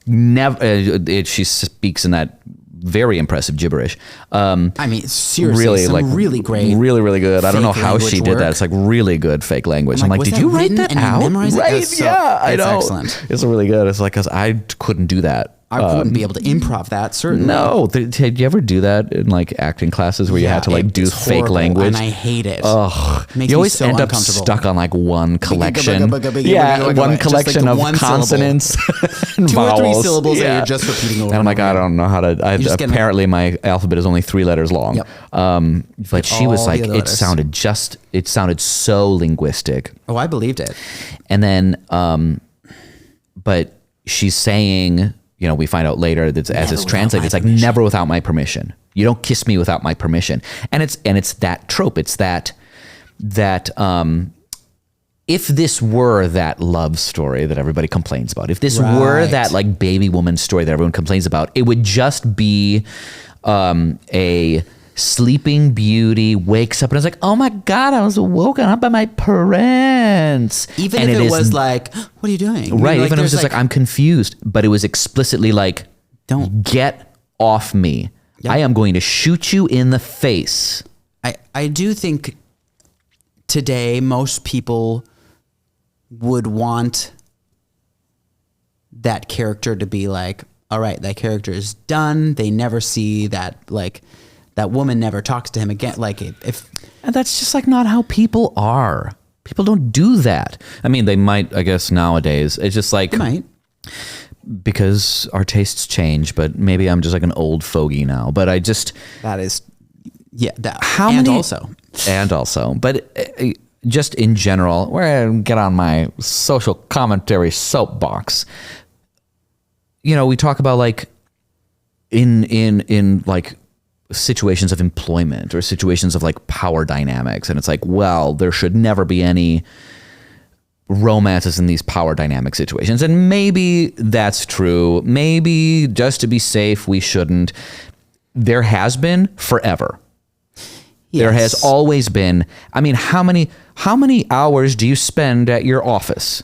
never. She speaks in that very impressive gibberish. I mean, seriously, really great. Really, really good. I don't know how she did work. that. It's like really good fake language. I'm like, did you write that out? Right? I know. Excellent. It's really good. It's like, because I couldn't do that. I wouldn't be able to improv that, certainly. No. Did you ever do that in like acting classes where you had to like do fake language? And I hate it. Ugh. Makes you always so end up uncomfortable. stuck on like one collection. One collection of consonants and 2 vowels. or 3 syllables that you're just repeating over. And I'm like, I don't know how to. Apparently, my alphabet is only 3 letters long. Yep. But she was like, it sounded so linguistic. Oh, I believed it. And then, but she's saying, you know, we find out later that as it's translated, it's like never without my permission. You don't kiss me without my permission. And it's that trope. It's that if this were that love story that everybody complains about, if this were that like baby woman story that everyone complains about, it would just be a Sleeping Beauty wakes up and is like, oh my God, I was woken up by my parents. Even if it was like, what are you doing? Right. Even if it was just like, I'm confused, but it was explicitly like, don't get off me. Yep. I am going to shoot you in the face. I do think today most people would want that character to be like, all right, that character is done. They never see that, like, that woman never talks to him again. Like, and that's just like not how people are. People don't do that. I mean, they might, I guess, nowadays. It's just like, they might, because our tastes change. But maybe I'm just like an old fogey now. But I just also, but just in general, we're gonna get on my social commentary soapbox. You know, we talk about like in like situations of employment or situations of like power dynamics, and it's like, well, there should never be any romances in these power dynamic situations, and maybe that's true. Maybe just to be safe, we shouldn't. There has been forever. Yes. There has always been. I mean, how many hours do you spend at your office?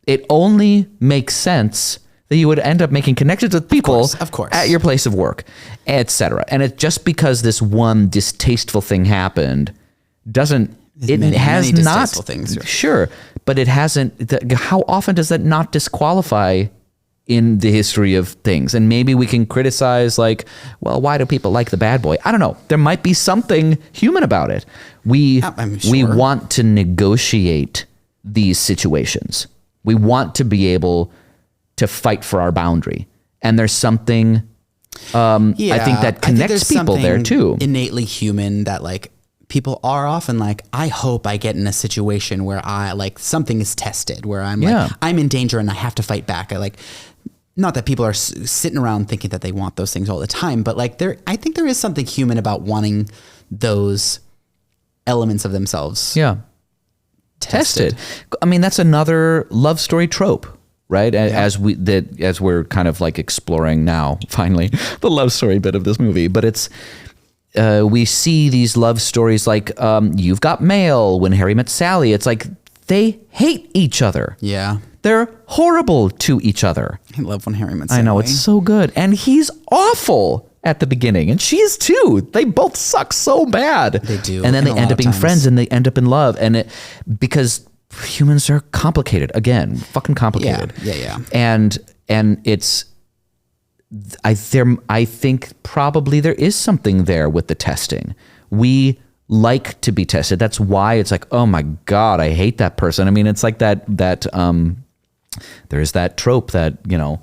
It only makes sense that you would end up making connections with people of course. At your place of work, etc. And it just because this one distasteful thing happened doesn't. Many distasteful things. Sure, but it hasn't. How often does that not disqualify in the history of things. And maybe we can criticize like, well, why do people like the bad boy? I don't know. There might be something human about it. We want to negotiate these situations. We want to be able to fight for our boundary. And there's something I think that connects people there too. Innately human that like people are often like, I hope I get in a situation where I like something is tested, where I'm like, I'm in danger and I have to fight back. I like, not that people are sitting around thinking that they want those things all the time, but like I think there is something human about wanting those elements of themselves. Yeah. Tested. I mean, that's another love story trope, right? As we're kind of like exploring now, finally, the love story bit of this movie, but it's, we see these love stories like You've Got Mail, When Harry Met Sally. It's like they hate each other. Yeah. They're horrible to each other. I love When Harry Met Sally. I know, it's so good. And he's awful at the beginning. And she is too. They both suck so bad. They do. And then they end up being friends and they end up in love. And because humans are complicated. Again, fucking complicated. Yeah. And it's... I think probably there is something there with the testing. We like to be tested. That's why it's like, oh my God, I hate that person. I mean, it's like that there's that trope that, you know,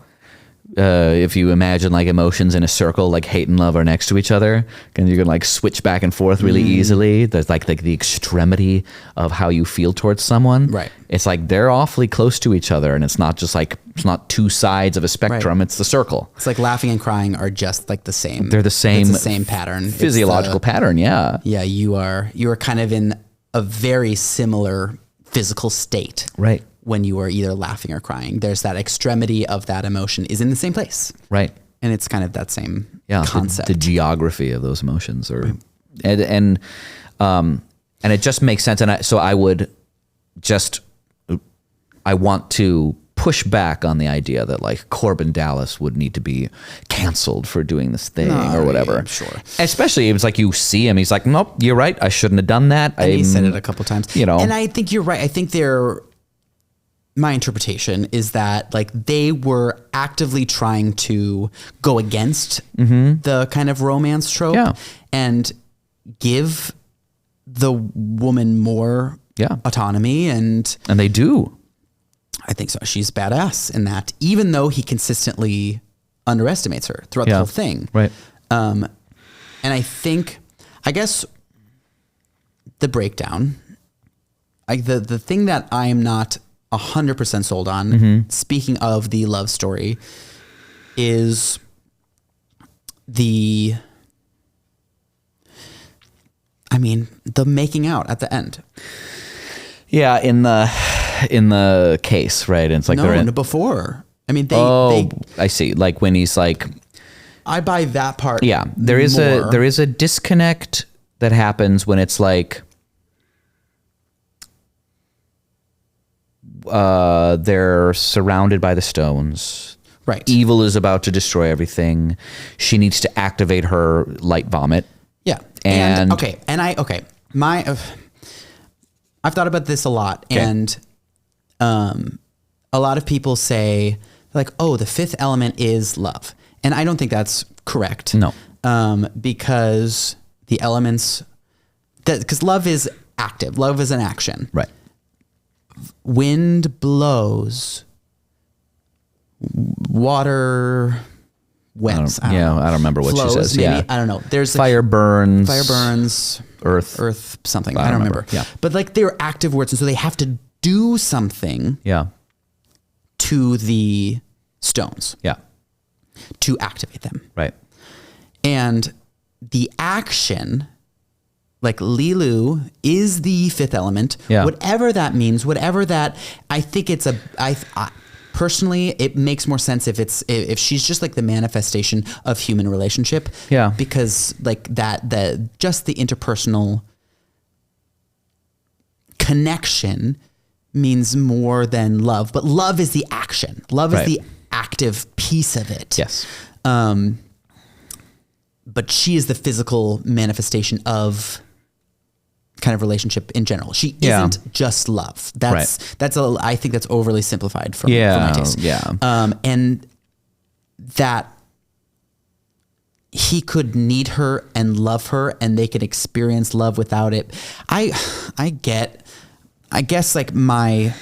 if you imagine like emotions in a circle, like hate and love are next to each other, and you can like switch back and forth really easily. There's like the extremity of how you feel towards someone. Right. It's like they're awfully close to each other, and it's not just like, it's not two sides of a spectrum. Right. It's the circle. It's like laughing and crying are just like the same. They're the same. It's the same pattern. Physiological pattern. Yeah. Yeah. You are kind of in a very similar physical state. Right. When you are either laughing or crying, there's that extremity of that emotion is in the same place. Right. And it's kind of that same concept. The geography of those emotions and it just makes sense. And I want to push back on the idea that like Korben Dallas would need to be canceled for doing this thing or whatever. Yeah, I'm sure. Especially it was like you see him, he's like, nope, you're right. I shouldn't have done that. And he said it a couple times. You know. And I think you're right. I think my interpretation is that like they were actively trying to go against the kind of romance trope and give the woman more autonomy. And they do. I think so. She's badass in that, even though he consistently underestimates her throughout the whole thing. Right. And I guess the breakdown, like the thing that I am not 100% sold on, speaking of the love story, is the making out at the end. Yeah, in the case, right? And it's like before. I mean, I see. Like when he's like, I buy that part. Yeah, there is a disconnect that happens when it's like, they're surrounded by the stones. Right. Evil is about to destroy everything. She needs to activate her light vomit. Yeah. I've thought about this a lot, and a lot of people say like, oh, the fifth element is love. And I don't think that's correct. No. Because the elements because love is active. Love is an action. Right. Wind blows, water wets. I don't remember what flows, she says. Maybe. Yeah. I don't know. There's fire burns, earth, something. I don't remember. Yeah. But like they're active words. And so they have to do something to the stones. Yeah. To activate them. Right. And the action, like Leeloo is the fifth element, whatever that means, whatever that, I think it's I personally, it makes more sense if she's just like the manifestation of human relationship. Yeah. Because like just the interpersonal connection means more than love, but love is the action. Love is the active piece of it. Yes. But she is the physical manifestation of kind of relationship in general. She isn't just love. I think that's overly simplified from my taste. Yeah. And that he could need her and love her and they could experience love without it. I guess like my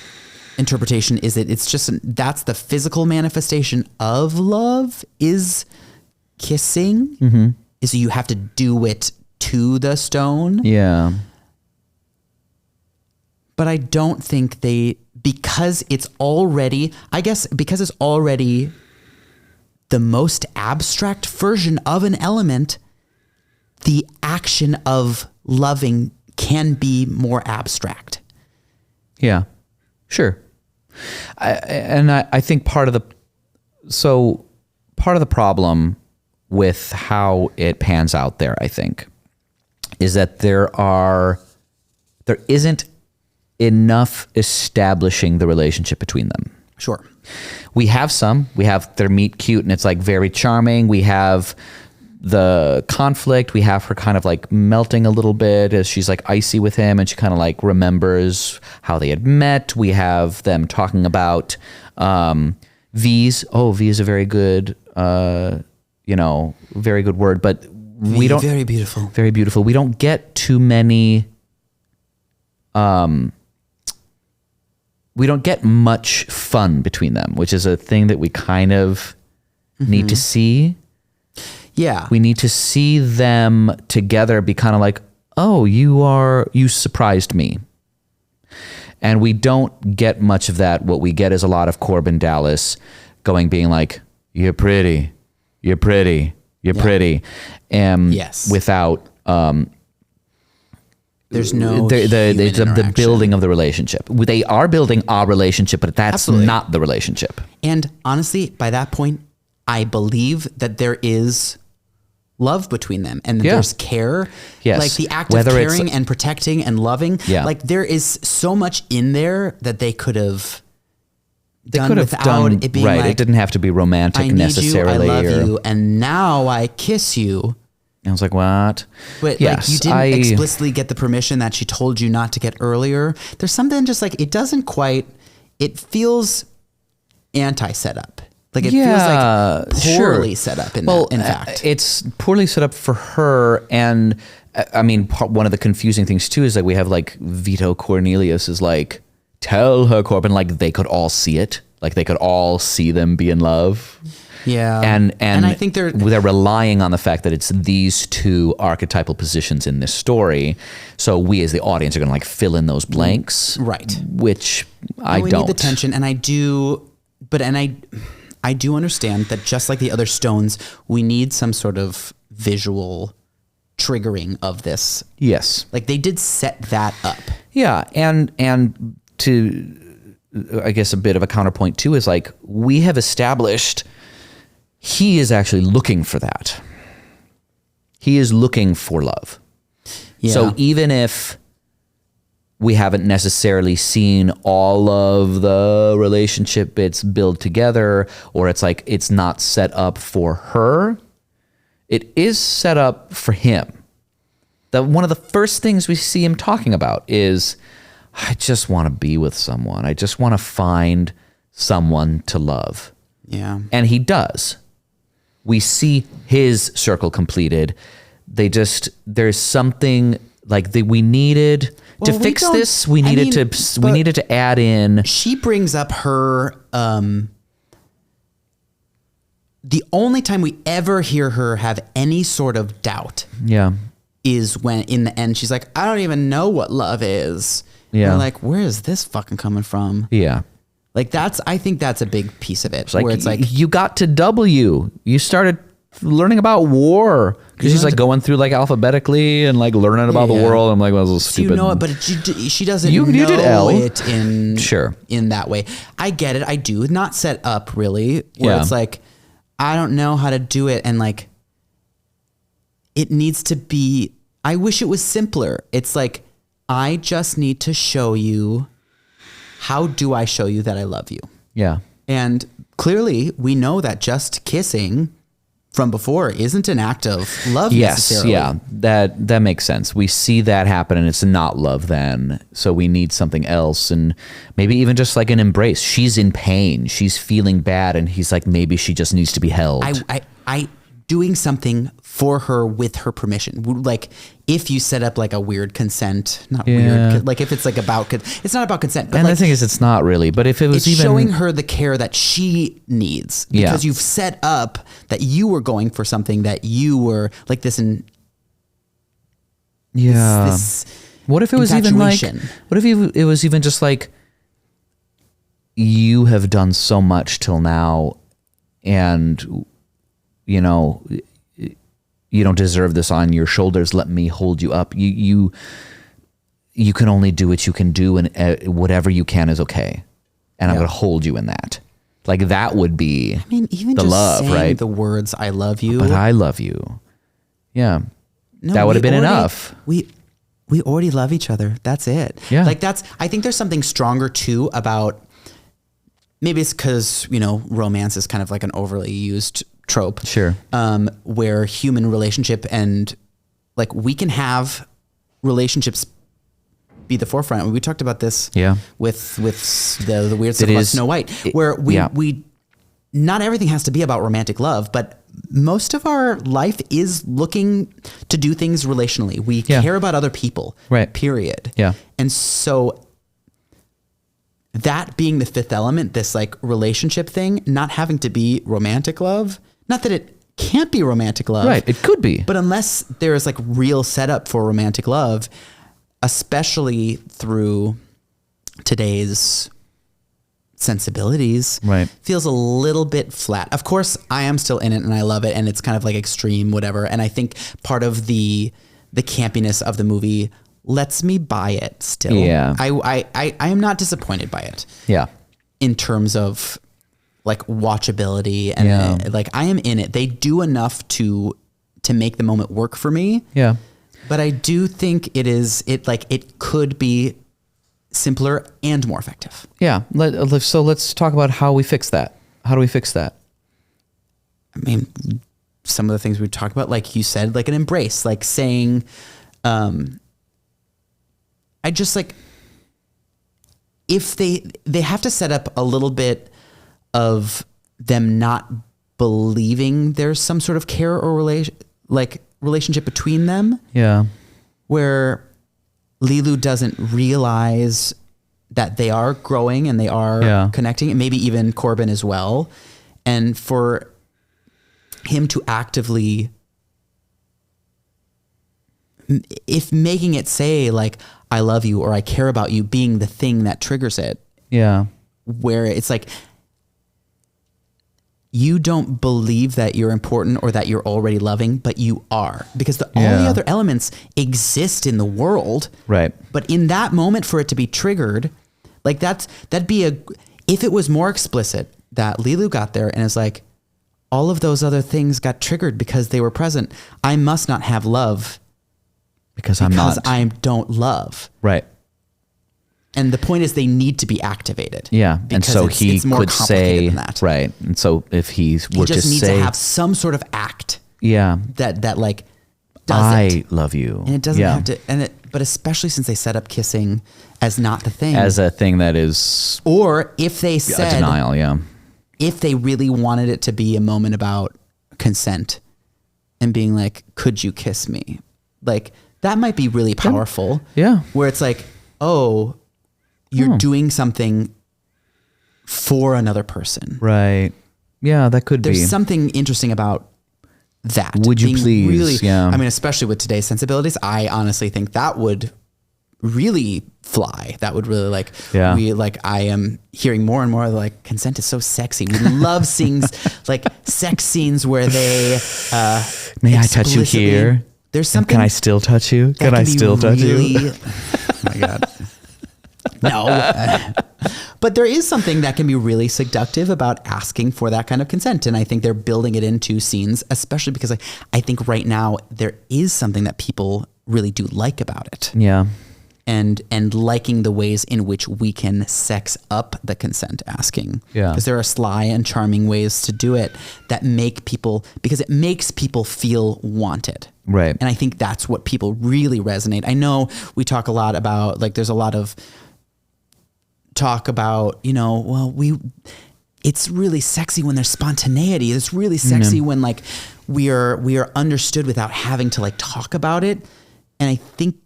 interpretation is that it's just, that's the physical manifestation of love is kissing. Mm-hmm. Is you have to do it to the stone. Yeah. But I don't think because it's already the most abstract version of an element, the action of loving can be more abstract. Yeah, sure. I think part of the problem with how it pans out there, I think, is that there isn't enough establishing the relationship between them. Sure. We have their meet cute and it's like very charming. We have the conflict. We have her kind of like melting a little bit as she's like icy with him and she kind of like remembers how they had met. We have them talking about V's. Oh, V is a very good, very good word, but we don't. Very beautiful. Very beautiful. We don't get too many. We don't get much fun between them, which is a thing that we kind of need to see. Yeah. We need to see them together be kind of like, oh, you surprised me. And we don't get much of that. What we get is a lot of Korben Dallas being like, you're pretty, you're pretty, you're pretty. Yes. Without, there's no the building of the relationship. They are building our relationship, but that's Absolutely. Not the relationship. And honestly, by that point, I believe that there is love between them and that there's care. Yes. Like the act Whether of caring and protecting and loving. Yeah. Like there is so much in there that they could have done without done it being right. like, It didn't have to be romantic I need necessarily. you, I love you, and now I kiss you. I was like, what? But yes, like you didn't explicitly get the permission that she told you not to get earlier. There's something just like, it doesn't quite, it feels anti-setup. Like it feels like poorly set up in fact. It's poorly set up for her. And I mean, one of the confusing things too is that we have like Vito Cornelius is like, tell her, Korben, like they could all see it. Like they could all see them be in love. Yeah. And I think they're relying on the fact that it's these two archetypal positions in this story. So we as the audience are going to like fill in those blanks. Right. Which I we don't. need the tension. And I do understand that just like the other stones, we need some sort of visual triggering of this. Yes. Like they did set that up. Yeah. And to, I guess a bit of a counterpoint too is like, we have established he is actually looking for that. He is looking for love. Yeah. So even if we haven't necessarily seen all of the relationship bits build together, or it's like it's not set up for her, it is set up for him. One of the first things we see him talking about is, I just want to be with someone. I just want to find someone to love. Yeah. And he does. We see his circle completed. There's something like we needed to fix this. We needed to add in. She brings up her, the only time we ever hear her have any sort of doubt. Yeah. Is when in the end, she's like, I don't even know what love is. Yeah. And we're like, where is this fucking coming from? Yeah. Like I think that's a big piece of it. Like, where it's like, you got to W. You started learning about war because she's like going through like alphabetically and like learning about the world. I'm like, well, this is stupid. You know it, but she doesn't you know did L. it in sure in that way. I get it. I do. Not set up really. Where it's like, I don't know how to do it, and like, it needs to be. I wish it was simpler. It's like, I just need to show you. How do I show you that I love you? Yeah. And clearly we know that just kissing from before isn't an act of love necessarily. Yeah, that makes sense. We see that happen and it's not love then. So we need something else, and maybe even just like an embrace. She's in pain. She's feeling bad, and he's like, maybe she just needs to be held. I doing something for her with her permission. Like if you set up like a weird consent, not weird, like if it's like it's not about consent. But and like, the thing is, it's not really. But if it was it's even showing her the care that she needs because you've set up that you were going for something that you were like this and this what if it was even like? What if it was even just like, you have done so much till now, and you know, you don't deserve this on your shoulders. Let me hold you up. You can only do what you can do, and whatever you can is okay. And I'm going to hold you in that. Like that would be, I mean, even the just love, saying right? the words, I love you. But I love you. Yeah. No, that would have been enough. We already love each other. That's it. Yeah. Like I think there's something stronger too about, maybe it's because, you know, romance is kind of like an overly used trope. Sure. Where human relationship and like we can have relationships be the forefront. We talked about this with the weird stuff about Snow White, where we not everything has to be about romantic love, but most of our life is looking to do things relationally. We care about other people, right? Period. Yeah. And so that being the fifth element, this like relationship thing, not having to be romantic love, not that it can't be romantic love. Right. It could be. But unless there is like real setup for romantic love, especially through today's sensibilities, right, feels a little bit flat. Of course, I am still in it and I love it, and it's kind of like extreme, whatever. And I think part of the campiness of the movie lets me buy it still. Yeah. I am not disappointed by it. Yeah. In terms of like watchability and like I am in it. They do enough to make the moment work for me. Yeah. But I do think it could be simpler and more effective. Yeah. So let's talk about how we fix that. How do we fix that? I mean, some of the things we talked about, like you said, like an embrace, like saying, I just like, if they have to set up a little bit of them not believing there's some sort of care or relationship between them. Yeah. Where Leeloo doesn't realize that they are growing and they are connecting, and maybe even Korben as well. And for him to actively, if making it say like, I love you or I care about you being the thing that triggers it. Yeah. Where it's like, you don't believe that you're important or that you're already loving, but you are, because all the other elements exist in the world. Right. But in that moment, for it to be triggered, like that'd be if it was more explicit that Leeloo got there and is like, all of those other things got triggered because they were present. I must not have love because I don't love. Right. And the point is they need to be activated. Yeah. And so he could say, than that. Right. And so if he were to say, just needs to have some sort of act. Yeah. That like does I love you. And it doesn't have to, but especially since they set up kissing as not the thing. As a thing that is. Or if they said. A denial, yeah. If they really wanted it to be a moment about consent and being like, could you kiss me? Like, that might be really powerful. Yeah. Where it's like, oh, you're doing something for another person. Right. Yeah, that could There's something interesting about that. Would you please? Really, yeah. I mean, especially with today's sensibilities, I honestly think that would really fly. That would really I am hearing more and more like consent is so sexy. We love scenes like sex scenes where they may I touch you here? There's something. Can I still touch you? Can I still touch you? Oh my God. No. But there is something that can be really seductive about asking for that kind of consent. And I think they're building it into scenes, especially because I think right now there is something that people really do like about it. Yeah. and liking the ways in which we can sex up the consent asking. Yeah. Because there are sly and charming ways to do it that make people, because it makes people feel wanted. Right. And I think that's what people really resonate. I know we talk a lot about, like, there's a lot of talk about, it's really sexy when there's spontaneity. It's really sexy when like we are understood without having to like talk about it. And I think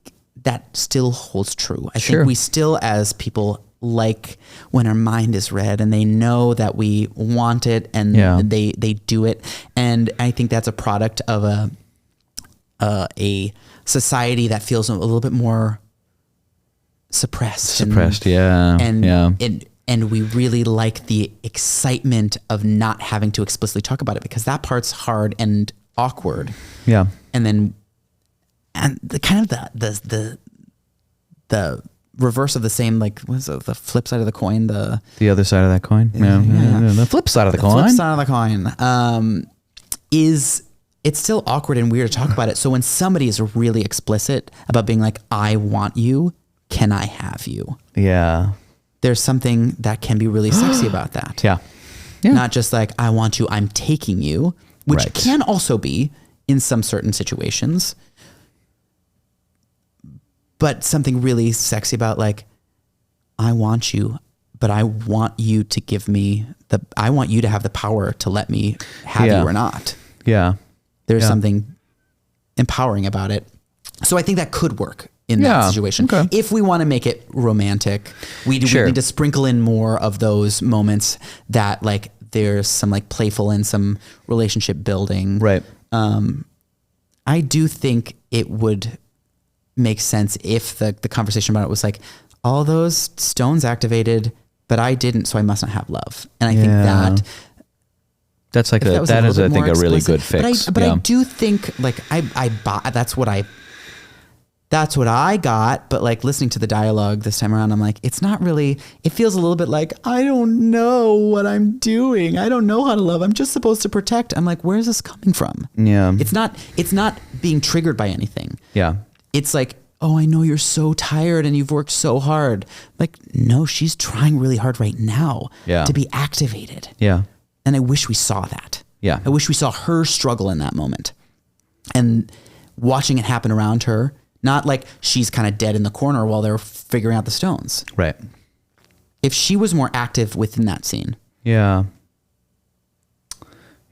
that still holds true. I think we still, as people, like when our mind is read and they know that we want it and they do it. And I think that's a product of a society that feels a little bit more suppressed. And we really like the excitement of not having to explicitly talk about it, because that part's hard and awkward. Yeah. And the kind of the reverse of the same, like, what's the flip side of the coin? The other side of that coin. The flip side of the coin. Flip side of the coin is, it's still awkward and weird to talk about it. So when somebody is really explicit about being like, I want you, can I have you? Yeah. There's something that can be really sexy about that. Yeah. Not just like, I want you, I'm taking you, which can also be in some certain situations, but something really sexy about like, I want you, but I want you to give me I want you to have the power to let me have you or not. Yeah. There's something empowering about it. So I think that could work in that situation. Okay. If we want to make it romantic, we need to sprinkle in more of those moments that like there's some like playful and some relationship building. Right. I do think it would make sense if the conversation about it was like, all those stones activated, but I didn't, so I must not have love. And I think that's like that is I think a really good fix. But I do think like I bought, that's what I got. But like listening to the dialogue this time around, I'm like, it's not really, it feels a little bit like, I don't know what I'm doing. I don't know how to love. I'm just supposed to protect. I'm like, where's this coming from? Yeah. It's not being triggered by anything. Yeah. It's like, oh, I know you're so tired and you've worked so hard. Like, no, she's trying really hard right now to be activated. Yeah. And I wish we saw that. Yeah. I wish we saw her struggle in that moment and watching it happen around her. Not like she's kind of dead in the corner while they're figuring out the stones. Right. If she was more active within that scene. Yeah.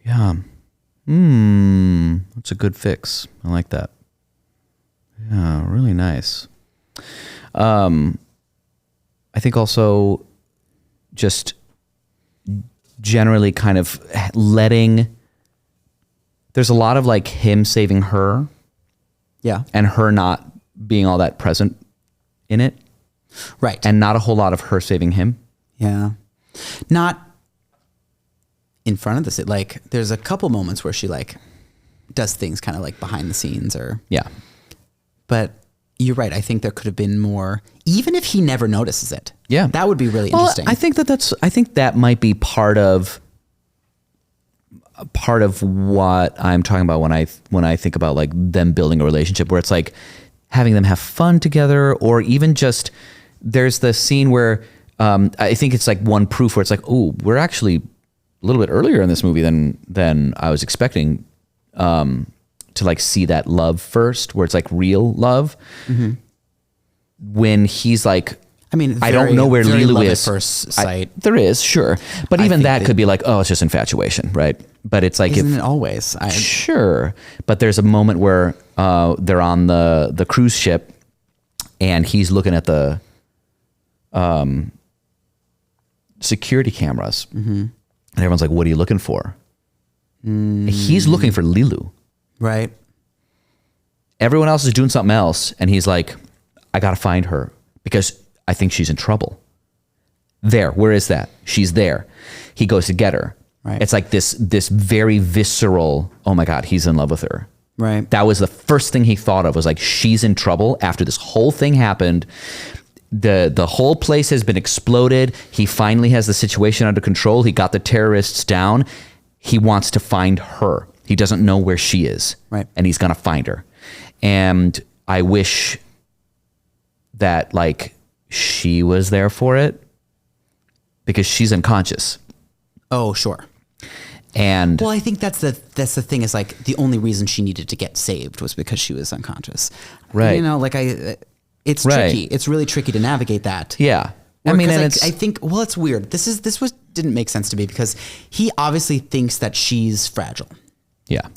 Yeah. That's a good fix. I like that. Yeah, really nice. I think also just generally kind of there's a lot of like him saving her. Yeah. And her not being all that present in it. Right. And not a whole lot of her saving him. Yeah. Not in front of this. Like there's a couple moments where she like does things kind of like behind the scenes or. Yeah. But you're right. I think there could have been more, even if he never notices it. Yeah. That would be really interesting. I think that might be part of what I'm talking about when I think about like them building a relationship, where it's like having them have fun together, or even just there's the scene where I think it's like one proof where it's like, oh, we're actually a little bit earlier in this movie than I was expecting to like see that love first, where it's like real love. Mm-hmm. When he's like, I mean, I don't know where Leeloo is. At first sight. There is, sure. But even that could be like, oh, it's just infatuation, right? But it's like, isn't it always? Sure. But there's a moment where they're on the cruise ship and he's looking at the security cameras. Mm-hmm. And everyone's like, what are you looking for? He's looking for Leeloo. Right. Everyone else is doing something else. And he's like, I got to find her because I think she's in trouble. There. Where is that? She's there. He goes to get her. Right. It's like this very visceral, oh my God, he's in love with her. Right. That was the first thing he thought of, was like, she's in trouble after this whole thing happened. The whole place has been exploded. He finally has the situation under control. He got the terrorists down. He wants to find her. He doesn't know where she is. Right. And he's going to find her. And I wish that like she was there for it because she's unconscious. Oh, sure. And well, I think that's the thing is like the only reason she needed to get saved was because she was unconscious. Right. You know, like it's tricky. It's really tricky to navigate that. Yeah. I mean, and I think, well, it's weird. Didn't make sense to me because he obviously thinks that she's fragile. Yeah.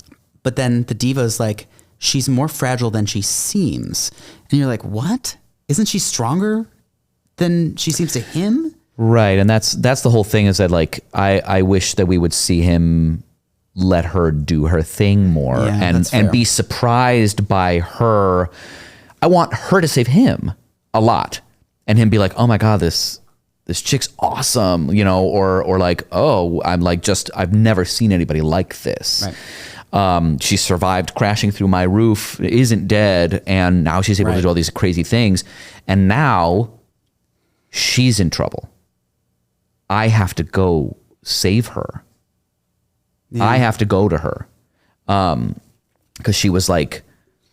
But then the diva's like, she's more fragile than she seems. And you're like, what? Isn't she stronger than she seems to him? Right. And that's the whole thing is that like, I wish that we would see him let her do her thing more and be surprised by her. I want her to save him a lot and him be like, oh my God, this chick's awesome, you know, or like, oh, I've never seen anybody like this. Right. She survived crashing through my roof, isn't dead, and now she's able to do all these crazy things. And now she's in trouble. I have to go save her. Yeah. I have to go to her. Because she was like,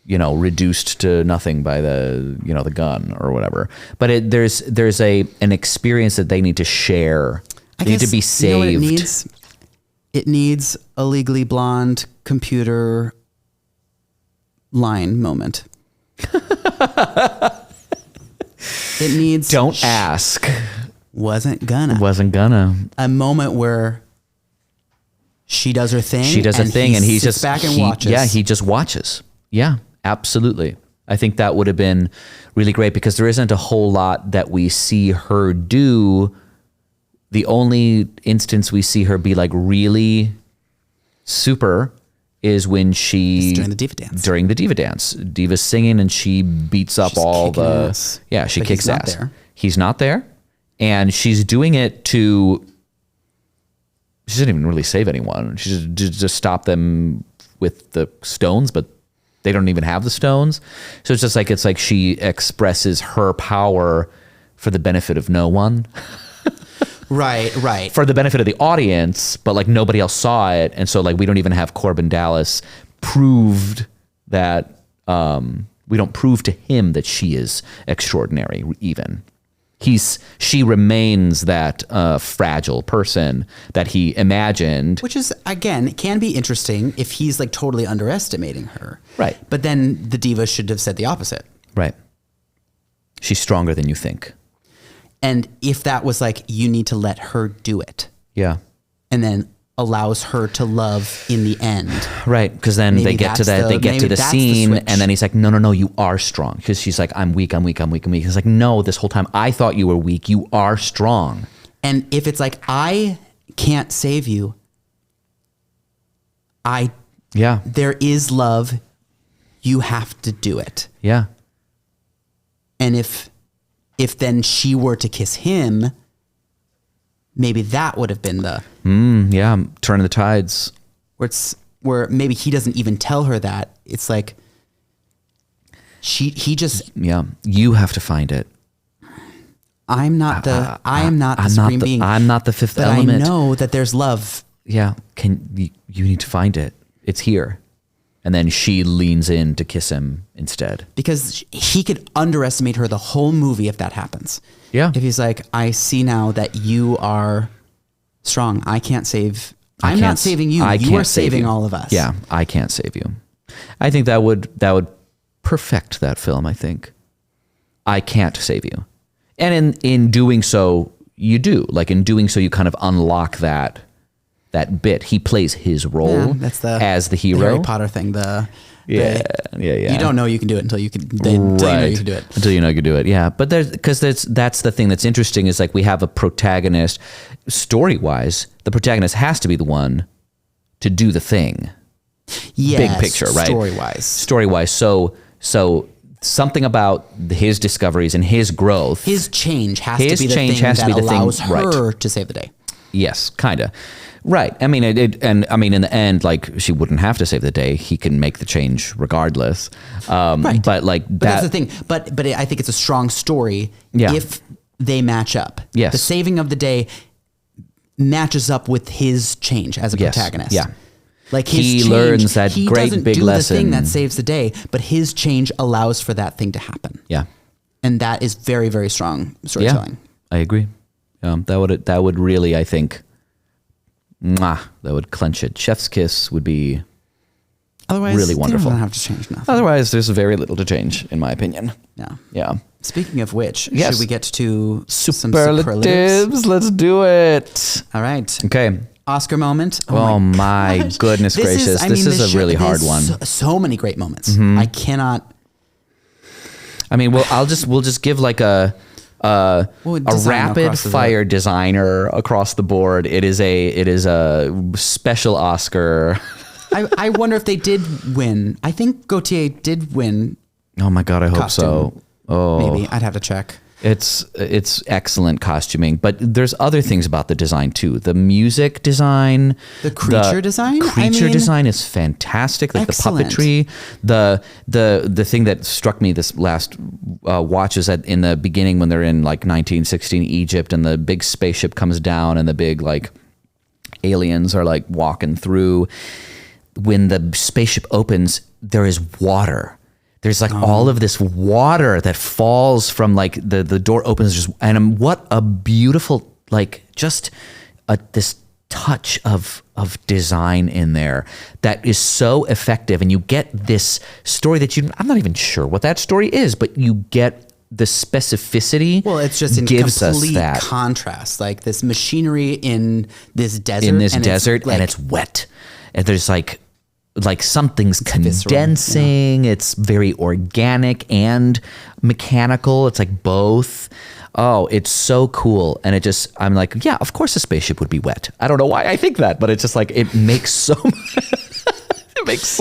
you know, reduced to nothing by the, you know, the gun or whatever. But there's an experience that they need to share. They need to be saved. You know what it needs? It needs a Legally Blonde computer line moment. It needs... Don't ask. Wasn't gonna. A moment where she does her thing. She does her thing, and he just back and watches. Yeah, he just watches. Yeah, absolutely. I think that would have been really great because there isn't a whole lot that we see her do. The only instance we see her be like really super is when during the diva dance. During the diva dance, Diva's singing and she beats up all the ass. Yeah, she kicks ass. There. He's not there, and she's doing it to. She didn't even really save anyone. She just stopped them with the stones, but they don't even have the stones. So it's like she expresses her power for the benefit of no one. Right. For the benefit of the audience, but like nobody else saw it. And so like we don't even have Korben Dallas proved that, we don't prove to him that she is extraordinary even. She remains that fragile person that he imagined. Which is, again, it can be interesting if he's like totally underestimating her. Right. But then the diva should have said the opposite. Right. She's stronger than you think. And if that was like, you need to let her do it. Yeah. And then allows her to love in the end. Right. Because then they get to the scene and then he's like, no, you are strong. Because she's like, I'm weak. He's like, no, this whole time I thought you were weak. You are strong. And if it's like, I can't save you. There is love. You have to do it. Yeah. And if then she were to kiss him, maybe that would have been the turn the tides. Where maybe he doesn't even tell her that. It's like he just you have to find it. I'm not the supreme being. I'm not the fifth element. I know that there's love. Yeah, you need to find it. It's here. And then she leans in to kiss him instead. Because he could underestimate her the whole movie if that happens. Yeah. If he's like, I see now that you are strong. I'm not saving you. You are saving all of us. Yeah, I can't save you. I think that would perfect that film, I think. I can't save you. And in doing so, you do. Like in doing so, you kind of unlock that bit. He plays his role as the hero. The Harry Potter thing. Yeah. You don't know you can do it until you can do it. Until you know you can do it. Yeah. But that's the thing that's interesting is like we have a protagonist story-wise. The protagonist has to be the one to do the thing. Yes, big picture, right? Story-wise. So something about his discoveries and his growth. His change has to be the thing that allows her to save the day. Yes, kind of. Right. I mean, in the end, like she wouldn't have to save the day. He can make the change regardless. Right. But that's the thing. But I think it's a strong story if they match up. Yes. The saving of the day matches up with his change as a protagonist. Yeah. Like he learns that great big lesson. He doesn't do the thing that saves the day, but his change allows for that thing to happen. Yeah. And that is very, very strong storytelling. I agree. That would really, I think, that would clench it. Chef's kiss would be otherwise really wonderful. They don't have to change nothing. Otherwise, there's very little to change, in my opinion. Yeah. Speaking of which, should we get to some superlatives? Let's do it. All right. Okay. Oscar moment. Oh my goodness gracious. This is a really hard one. So many great moments. I cannot. I mean, we'll just give like a rapid fire designer across the board. It is a special Oscar. I wonder if they did win. I think Gautier did win. Oh my God, I hope so. Oh, maybe I'd have to check. It's excellent costuming, but there's other things about the design too. The music design, the creature design, design is fantastic. Like excellent. The puppetry, the thing that struck me this last watch is that in the beginning when they're in like 1916 Egypt and the big spaceship comes down and the big like aliens are like walking through. When the spaceship opens, there is water. There's like all of this water that falls from like the door opens and what a beautiful, like just this touch of design in there that is so effective. And you get this story that I'm not even sure what that story is, but you get the specificity. Well, it's just in gives complete us that contrast, like this machinery in this desert. And it's wet. And there's like something's condensing. Visceral, It's very organic and mechanical. It's like both. Oh, it's so cool. And I'm like, yeah, of course a spaceship would be wet. I don't know why I think that, but it's just like, it makes so much sense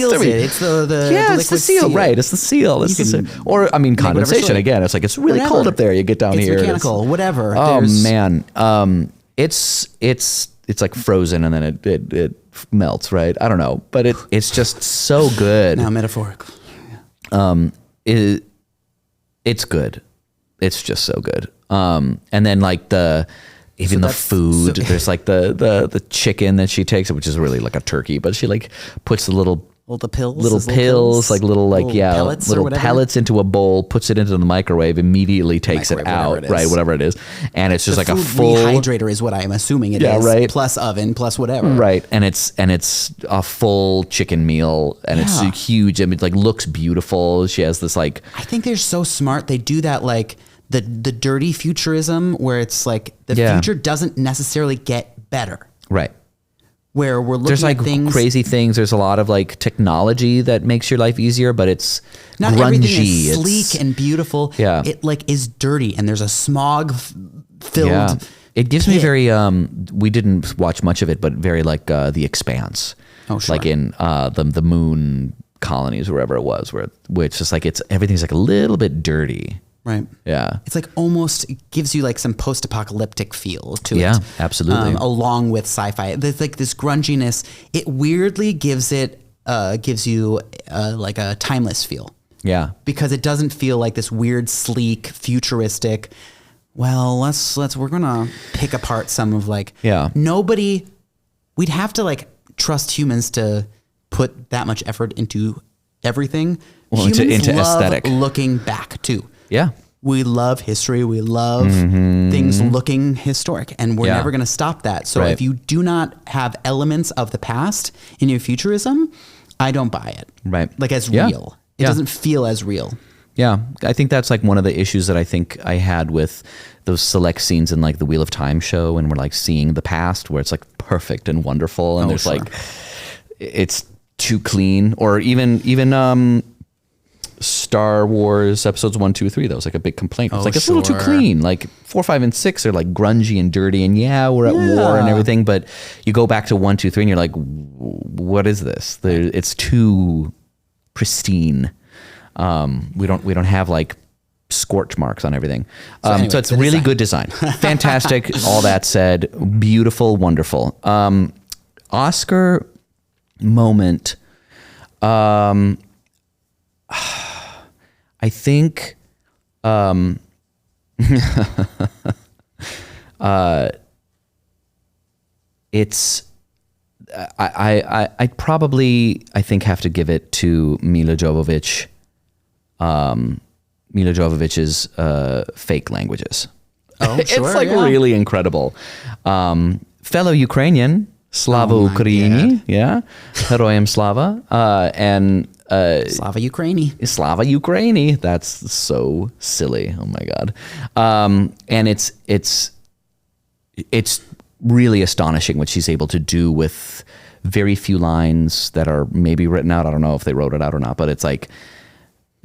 to me. It's the seal, right? It's the seal. Or I mean, condensation again. It's like, it's really cold up there. You get down here. Mechanical, whatever. Oh man. It's like frozen and then it melts, right? I don't know, but it's just so good. Now metaphorical. It's good. It's just so good. And then like the food, there's like the chicken that she takes, which is really like a turkey, but she like puts the little pellets into a bowl, puts it into the microwave, immediately takes it out, right? Whatever it is, and it's just like a full rehydrator is what I'm assuming it is. Right. Plus oven, plus whatever. Right, and it's a full chicken meal, and it's huge. I mean, it like looks beautiful. She has this like. I think they're so smart. They do that like the dirty futurism where it's like the future doesn't necessarily get better. Right. Where we're looking there's like at things, crazy things. There's a lot of like technology that makes your life easier, but it's not grungy. Everything is sleek and beautiful. Yeah. It like is dirty and there's a smog filled. Yeah. It gives me very, we didn't watch much of it, but very like The Expanse. Oh, sure. Like in the moon colonies, wherever it was, where it's just like everything's like a little bit dirty. Right. Yeah. It's like almost it gives you like some post-apocalyptic feel to it. Yeah, absolutely. Along with sci-fi. There's like this grunginess. It weirdly gives you like a timeless feel. Yeah. Because it doesn't feel like this weird, sleek, futuristic, well, we're going to pick apart some of like, we'd have to like trust humans to put that much effort into everything. Well, humans into love aesthetic. Looking back too. Yeah. We love history. We love things looking historic, and we're never going to stop that. So if you do not have elements of the past in your futurism, I don't buy it. Right. Like as real. It doesn't feel as real. Yeah. I think that's like one of the issues that I think I had with those select scenes in like the Wheel of Time show, and we're like seeing the past where it's like perfect and wonderful, and there's like, it's too clean, or even Star Wars episodes 1, 2, 3. That was like a big complaint. It's like it's a little too clean. Like 4, 5, and 6 are like grungy and dirty, and we're at war and everything. But you go back to 1, 2, 3, and you're like, what is this? It's too pristine. We don't have like scorch marks on everything. So it's really good design. Fantastic. All that said, beautiful, wonderful. Oscar moment. I think it's I probably I think have to give it to Milla Jovovich Milla Jovovich's fake languages. Oh, sure, it's like really incredible. Fellow Ukrainian, Slava Ukraini, yeah, Heroyam Slava, and Slava Ukraini. Slava Ukraini. That's so silly. Oh my god. And it's really astonishing what she's able to do with very few lines that are maybe written out. I don't know if they wrote it out or not, but it's like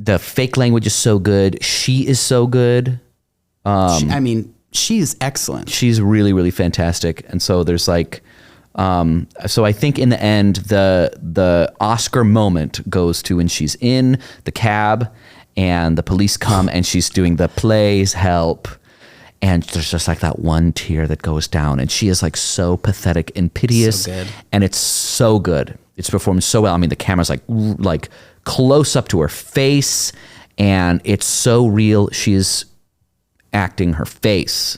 the fake language is so good. She is so good. She's excellent. She's really, really fantastic. And so there's like, so I think in the end, the Oscar moment goes to when she's in the cab and the police come and she's doing the please help. And there's just like that one tear that goes down, and she is like so pathetic and piteous, So good. and it's so good. It's performed so well. I mean, the camera's like close up to her face, and it's so real. She is acting her face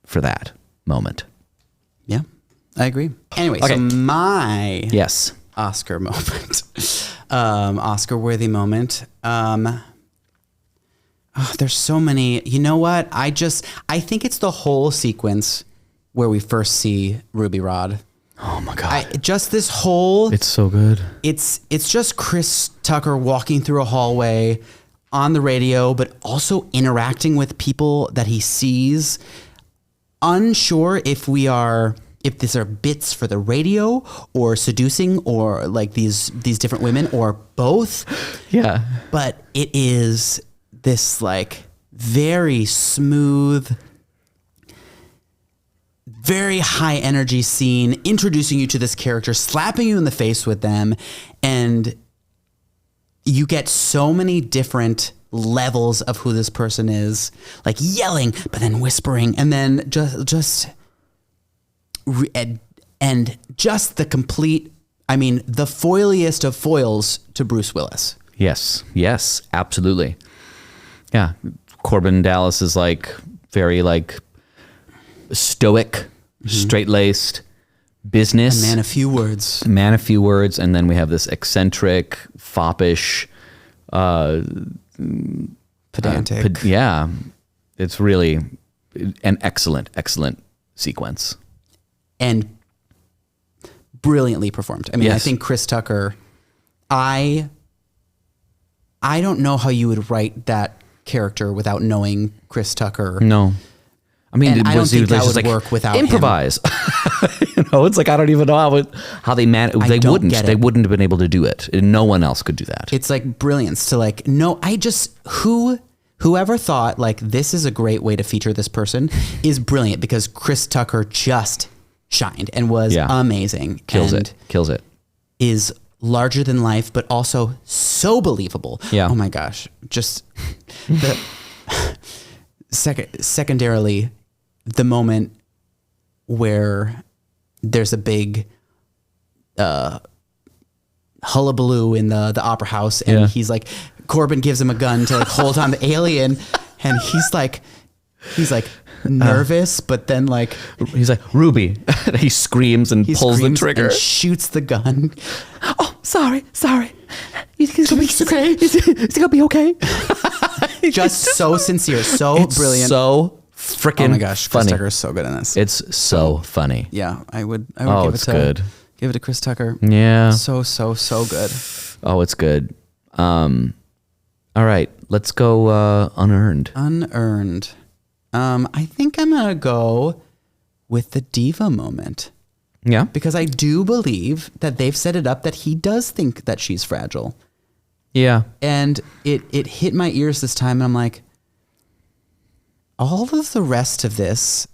for that moment. Yeah, I agree. Anyway, Okay. so my Yes. Oscar moment, Oscar-worthy moment. There's so many. You know what? I think it's the whole sequence where we first see Ruby Rod. Oh my god. Just this whole. It's so good. It's just Chris Tucker walking through a hallway on the radio, but also interacting with people that he sees. Unsure if these are bits for the radio or seducing or like these different women or both. Yeah. But it is this like very smooth, very high energy scene, introducing you to this character, slapping you in the face with them, and you get so many different levels of who this person is, like yelling, but then whispering, and then and just the complete, the foiliest of foils to Bruce Willis. Yes, absolutely. Yeah. Korben Dallas is like very like stoic, straight-laced business. A man of few words. And then we have this eccentric, foppish, Pedantic. yeah. It's really an excellent sequence. And brilliantly performed. I Yes. think Chris Tucker, I don't know how you would write that character without knowing Chris Tucker. No. I mean, And I don't think that just would work without improvise. It's like I don't even know how they managed. They don't wouldn't. get it. They wouldn't have been able to do it. No one else could do that. It's like brilliance to like, no, whoever thought like this is a great way to feature this person is brilliant, because Chris Tucker just shined and was amazing. Kills and it. Is larger than life, but also so believable. Yeah. Oh my gosh. Just the secondarily, the moment where there's a big hullabaloo in the opera house, and he's like, Korben gives him a gun to like hold on the alien, and he's like nervous, but then like he's like, Ruby. He screams and pulls the trigger and shoots the gun. Oh, sorry. He's gonna be okay. He's gonna be okay. Just so sincere, so brilliant, so freaking oh my gosh, Chris funny. Tucker is so good in this. It's so funny. Yeah, I would Oh, give it's it to good. Give it to Chris Tucker. Yeah. So good. Oh, it's good. All right, let's go unearned. Unearned. I think I'm gonna go with the diva moment, Yeah. because I do believe that they've set it up that he does think that she's fragile. Yeah. And it hit my ears this time, and I'm like, all of the rest of this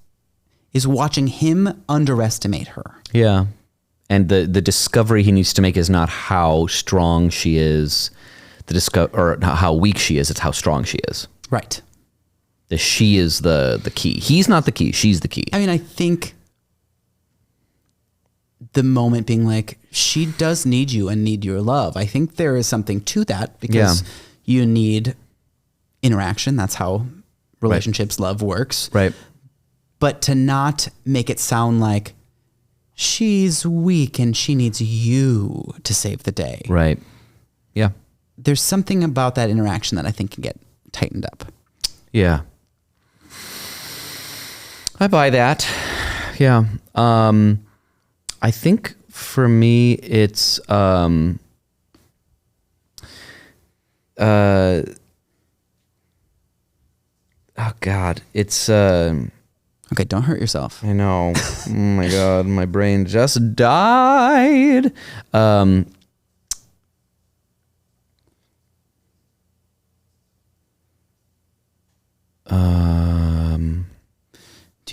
is watching him underestimate her. Yeah. And the discovery he needs to make is not how strong she is, or how weak she is, it's how strong she is. Right. The she is the key. He's not the key, she's the key. I think the moment being like, she does need you and need your love. I think there is something to that, because you need interaction. That's how relationships, love works. Right. But to not make it sound like she's weak and she needs you to save the day. Right. Yeah. There's something about that interaction that I think tightened up. Yeah. I buy that. Yeah. I think for me, it's, oh God, it's, Okay, don't hurt yourself. I know. Oh my God, my brain just died. Do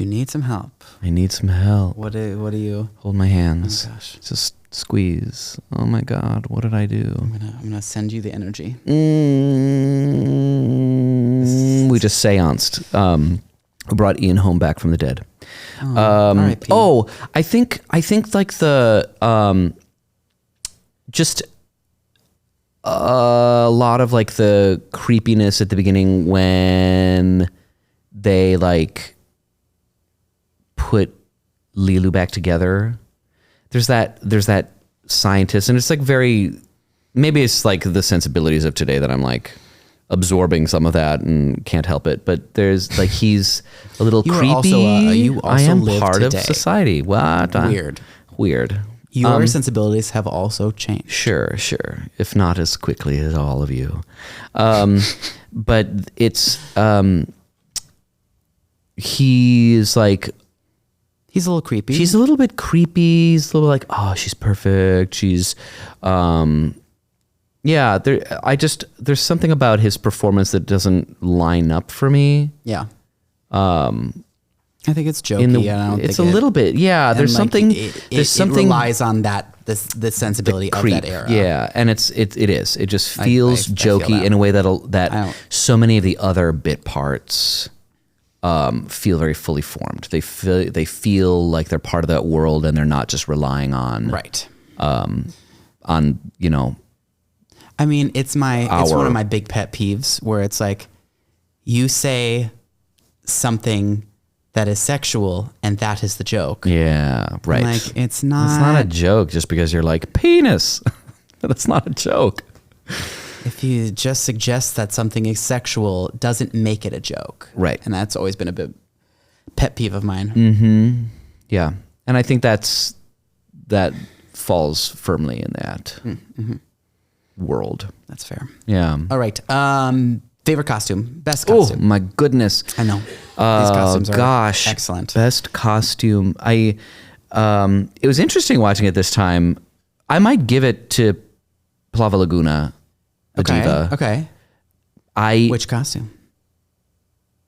you need some help? I need some help. What do you? Hold my hands. Oh gosh. Just squeeze. Oh my God, what did I do? I'm gonna send you the energy. We just seanced. We brought Ian home back from the dead. R.I.P. I think like the just a lot of like the creepiness at the beginning when they like put Leeloo back together. There's that scientist, and it's like maybe it's like the sensibilities of today that I'm like absorbing some of that and can't help it. But there's like he's a little creepy. You also I am live part today. of society. What? Weird. Your sensibilities have also changed. Sure. If not as quickly as all of you. But it's he's like. He's a little creepy. She's a little bit creepy. He's a little like, oh, she's perfect. She's, yeah. There's something about his performance that doesn't line up for me. Yeah. I think it's jokey. It's a little bit, yeah. There's like, something. It relies on the sensibility of that era. Yeah, and it is. It just feels jokey in a way that so many of the other bit parts. Feel very fully formed. They feel like they're part of that world, and they're not just relying on on you know. I mean, it's one of my big pet peeves where it's like you say something that is sexual, and that is the joke. Yeah, right. Like it's not. It's not a joke just because you're like penis. That's not a joke. If you just suggest that something is sexual, doesn't make it a joke. Right. And that's always been a bit pet peeve of mine. Mm-hmm. Yeah. And I think that falls firmly in that world. That's fair. Yeah. All right. Favorite costume? Best costume? Oh, my goodness. I know. These costumes are excellent. Best costume. It was interesting watching it this time. I might give it to Plava Laguna. Diva. Okay. Which costume?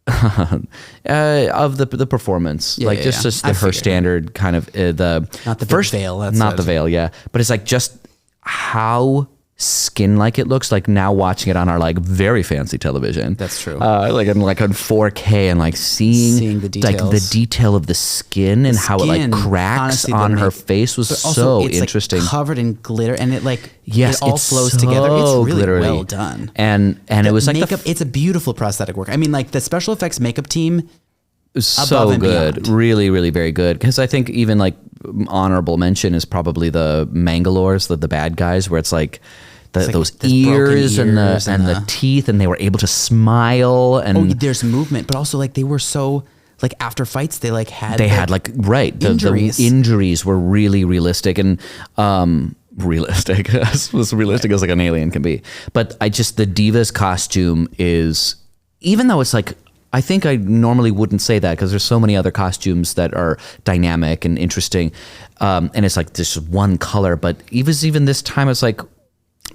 Of the performance, her standard kind of not the first veil. That's not the veil, yeah. But it's like just how skin-like it looks like now watching it on our like very fancy television. That's true. Like on 4K and like seeing the details. Like the detail of the skin and how it like cracks on her face was so interesting. Like covered in glitter, and it like it all flows together. It's really glittery. well done. And it was like makeup. It's a beautiful prosthetic work. I mean, like the special effects makeup team. So good, really, really very good. Because I think even like honorable mention is probably the Mangalores, the bad guys, where it's like those ears and the teeth, and they were able to smile. And there's movement, but also like they were so like after fights they like had injuries. The injuries were really realistic and realistic as realistic as like an alien can be. But the Diva's costume is, even though it's like, I think I normally wouldn't say that because there's so many other costumes that are dynamic and interesting, and it's like just one color. But even this time, it's like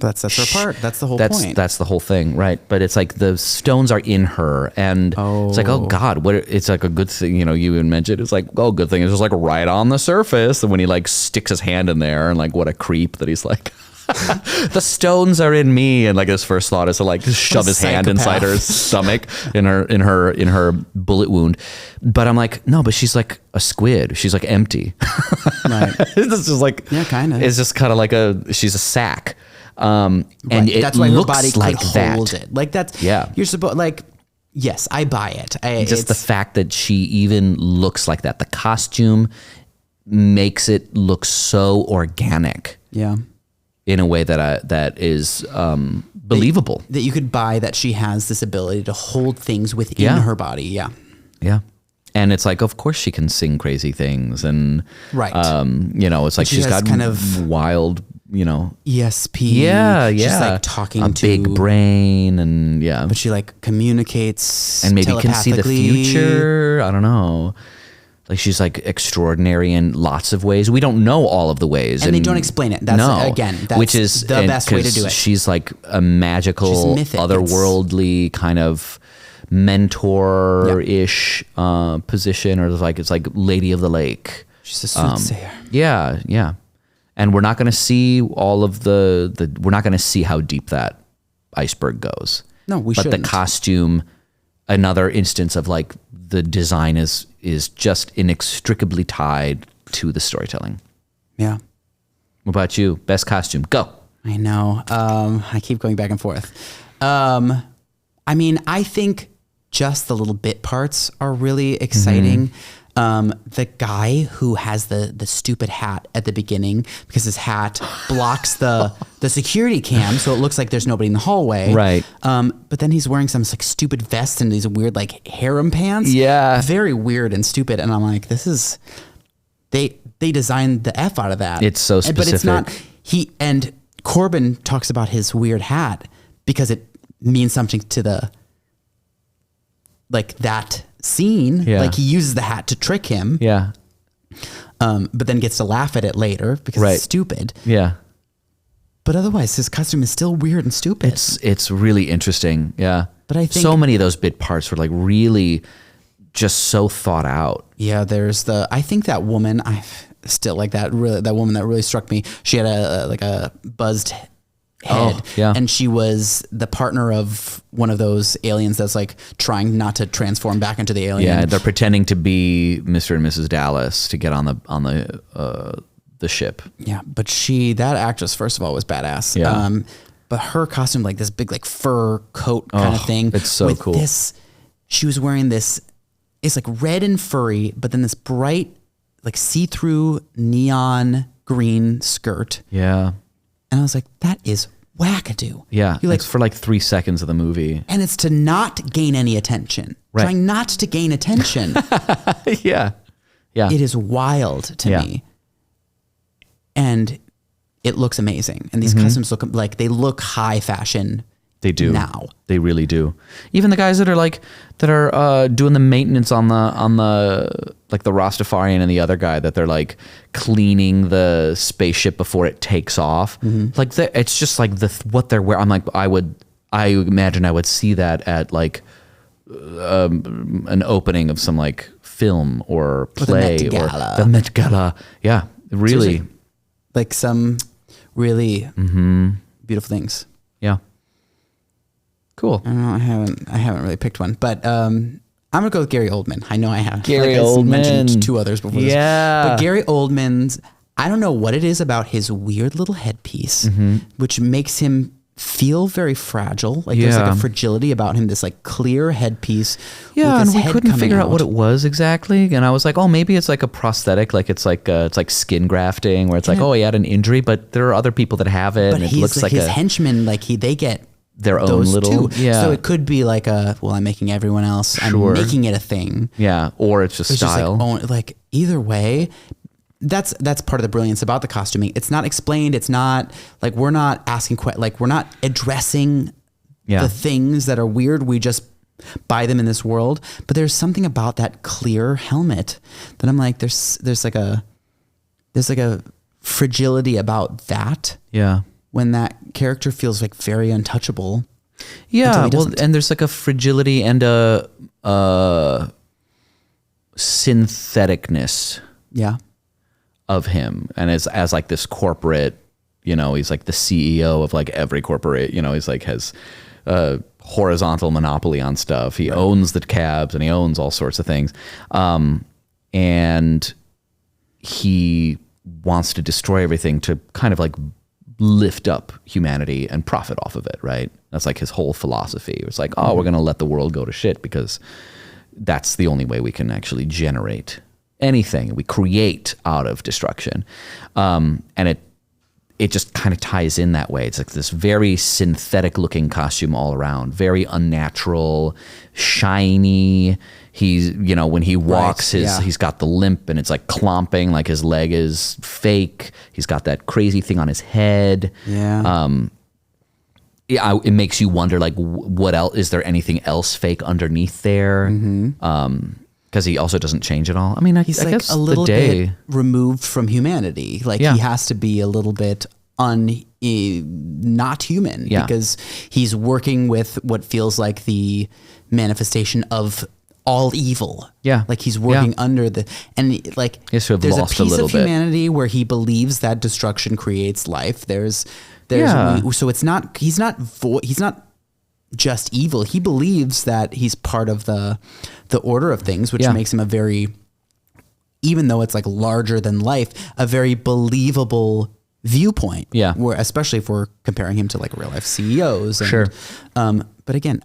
that sets her apart. That's the whole point. That's the whole thing, right? But it's like the stones are in her, and it's like, oh God, it's like a good thing. You know, you even mentioned it's like, oh, good thing it's just like right on the surface. And when he like sticks his hand in there, and like what a creep that he's like. The stones are in me, and like his first thought is to like shove his hand inside her stomach in her bullet wound. But I'm like, no, but she's like a squid. She's like empty. Right. It's just like, yeah, kind of. It's just kind of like she's a sack. And that's why her body like could hold it. Like that's You're supposed like. Yes, I buy it. Just the fact that she even looks like that. The costume makes it look so organic. Yeah. in a way that is believable. That you could buy that she has this ability to hold things within her body. Yeah. Yeah. And it's like, of course she can sing crazy things. And, right. It's like she's got kind of wild, ESP. Yeah. She's like talking a big brain and But she like communicates and maybe can see the future. I don't know. Like she's like extraordinary in lots of ways. We don't know all of the ways. And they don't explain it. That's which is the best way to do it. She's like a magical, otherworldly kind of mentor-ish position, or it's like Lady of the Lake. She's a soothsayer. Yeah. And we're not going to see all of we're not going to see how deep that iceberg goes. No, we shouldn't. But the costume, another instance of like the design is just inextricably tied to the storytelling. Yeah. What about you? Best costume, go. I know. I keep going back and forth. I mean, I think just the little bit parts are really exciting. The guy who has the stupid hat at the beginning, because his hat blocks the security cam, so it looks like there's nobody in the hallway. Right. But then he's wearing some like stupid vest and these weird like harem pants. Yeah. Very weird and stupid. And I'm like, they designed the F out of that. It's so specific. But it's not, and Korben talks about his weird hat because it means something to that scene. Yeah. Like he uses the hat to trick him. Yeah. But then gets to laugh at it later because it's stupid. Yeah. But otherwise his costume is still weird and stupid. It's really interesting. Yeah. But I think so many of those bit parts were like really just so thought out. Yeah. I think that woman, I still like that woman that really struck me. She had a buzzed head. And she was the partner of one of those aliens that's like trying not to transform back into the alien. Yeah, they're pretending to be Mr. and Mrs. Dallas to get on the ship. Yeah, but that actress, first of all, was badass. Yeah. But her costume, like this big like fur coat kind of thing. It's so cool. She was wearing this. It's like red and furry, but then this bright, like see-through neon green skirt. Yeah. And I was like, that is wackadoo. Yeah. It's for like 3 seconds of the movie. And it's to not gain any attention. Right. Trying not to gain attention. Yeah. Yeah. It is wild to me. And it looks amazing. And these costumes look high fashion. They do now. They really do. Even the guys that are doing the maintenance on the like the Rastafarian and the other guy that they're like cleaning the spaceship before it takes off. Like it's just like what they're wearing. I'm like, I imagine I would see that at like an opening of some like film or play or the Met Gala. Yeah, really. Like some really beautiful things. Yeah. Cool. I don't know. I haven't really picked one, but I'm gonna go with Gary Oldman. I know I have. Gary Oldman. I mentioned 2 others before this. Yeah. But Gary Oldman's, I don't know what it is about his weird little headpiece, which makes him feel very fragile. Like there's like a fragility about him. This like clear headpiece. Yeah, with his and we head couldn't figure out out what it was exactly. And I was like, oh, maybe it's like a prosthetic. Like it's like skin grafting, where it's like, oh, he had an injury, but there are other people that have it. But and it looks like his henchmen, like they get their own little, So it could be like I'm making everyone else. I'm making it a thing. Yeah, or it's just style. Just like either way, that's part of the brilliance about the costuming. It's not explained. It's not like we're not asking we're not addressing the things that are weird. We just buy them in this world. But there's something about that clear helmet that I'm like, there's like a fragility about that. Yeah. When that character feels like very untouchable. Yeah, well, and there's like a fragility and a syntheticness of him. And as like this corporate, he's like the CEO of like every corporate, he's like has a horizontal monopoly on stuff. He owns the cabs and he owns all sorts of things. And he wants to destroy everything to kind of like lift up humanity and profit off of it, right? That's like his whole philosophy. It's like, we're going to let the world go to shit because that's the only way we can actually generate anything. We create out of destruction. And it just kind of ties in that way. It's like this very synthetic looking costume all around, very unnatural, shiny. He's, you know, when he walks, he's got the limp and it's like clomping, like his leg is fake. He's got that crazy thing on his head. Yeah. It makes you wonder, like, what else? Is there anything else fake underneath there? Because he also doesn't change at all. I mean, he's I like guess a little bit removed from humanity. Like he has to be a little bit not human because he's working with what feels like the manifestation of all evil. Yeah. Like he's working under and like there's a piece of humanity where he believes that destruction creates life. There's so it's not, he's not just evil. He believes that he's part of the order of things, which makes him a very, even though it's like larger than life, a very believable viewpoint. Yeah. Where, especially if we're comparing him to like real life CEOs. And, sure. But again,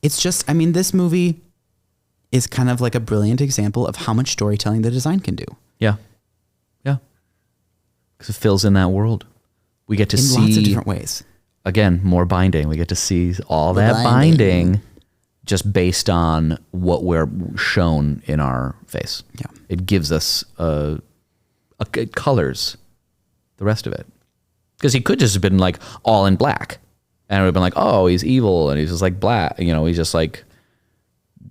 it's just, I mean, this movie is kind of like a brilliant example of how much storytelling the design can do. Yeah. Yeah. Because it fills in that world. We get to see lots of different ways. Again, more binding. We get to see all that binding just based on what we're shown in our face. Yeah. It gives us it colors the rest of it. Because he could just have been like all in black. And it would have been like, oh, he's evil and he's just like black. You know, he's just like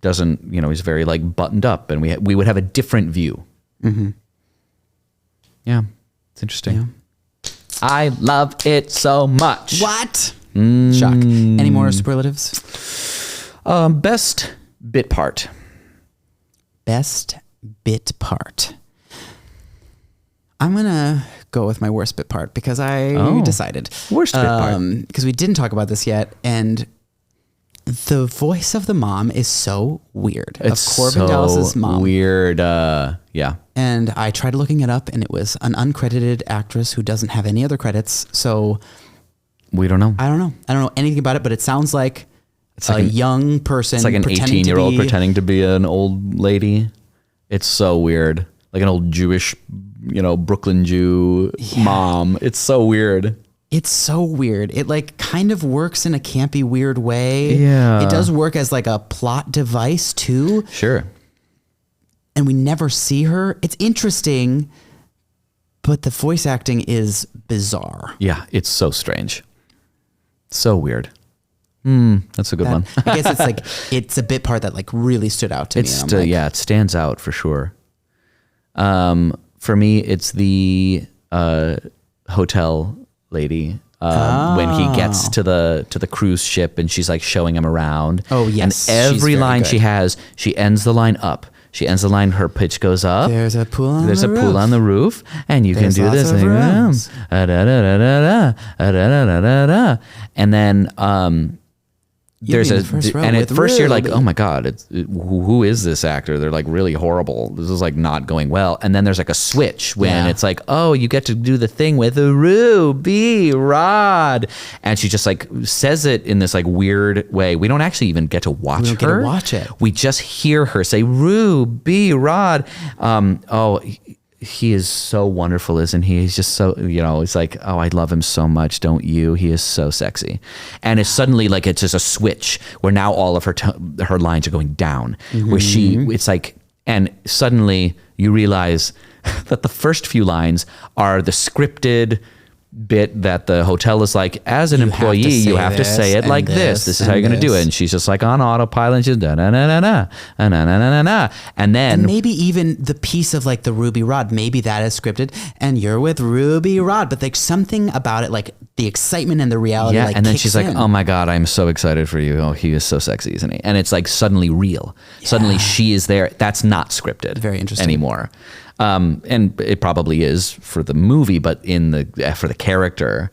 doesn't, you know, he's very like buttoned up, and we would have a different view. Mm-hmm. Yeah. It's interesting. Yeah. I love it so much. What? Shock. Any more superlatives? Best bit part. Best bit part. I'm going to go with my worst bit part because I decided. Worst bit part. Because we didn't talk about this yet. And the voice of the mom is so weird. It's of Korben Dallas's mom. Weird. Yeah. And I tried looking it up, and it was an uncredited actress who doesn't have any other credits. So we don't know. I don't know anything about it, but it sounds like it's like a young person. It's like an 18-year-old pretending to be an old lady. It's so weird. Like an old Jewish, you know, Brooklyn Jew mom. It's so weird. It's so weird. It like kind of works in a campy, weird way. Yeah. It does work as like a plot device too. Sure. And we never see her. It's interesting, but the voice acting is bizarre. Yeah, it's so strange. So weird. That's a good one. I guess it's like, it's a bit part that like really stood out to me. It stands out for sure. For me, it's the hotel lady when he gets to the cruise ship and she's like showing him around. Oh yes, and every line she has, she ends the line up. She ends the line. Her pitch goes up. There's a pool on There's the a roof. pool on the roof, and you can do this. And then there's and at first you're like, oh my god, who is this actor? They're like really horrible. This is like not going well. And then there's like a switch when it's like, oh, you get to do the thing with a ruby rod, and she just like says it in this like weird way. We don't actually even get to watch her. We don't get to watch it. We just hear her say ruby rod. He is so wonderful, isn't he? He's just so, you know, it's like, oh, I love him so much, don't you? He is so sexy. And it's suddenly like, it's just a switch where now all of her lines are going down, where it's like, and suddenly you realize that the first few lines are the scripted bit that the hotel is like, as an employee, you have to say it like this. This is how you're going to do it. And she's just like on autopilot. And she's and then maybe even the piece of like the ruby rod, maybe that is scripted. And you're with ruby rod, but like something about it, like the excitement and the reality. Yeah, like and then she's like, in. "Oh my god, I'm so excited for you. Oh, he is so sexy, isn't he?" And it's like suddenly real. Yeah. Suddenly she is there. That's not scripted. Very interesting anymore. And it probably is for the movie, but for the character,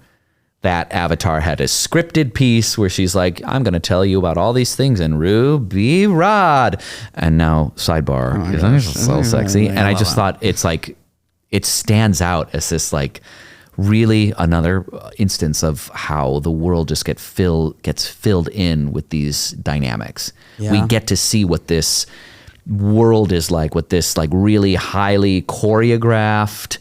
that Avatar had a scripted piece where she's like, I'm going to tell you about all these things in Ruby Rod. And now, sidebar, is so sexy. And I just thought it's like, it stands out as this like really another instance of how the world just gets filled in with these dynamics. Yeah. We get to see what this world is like with this like really highly choreographed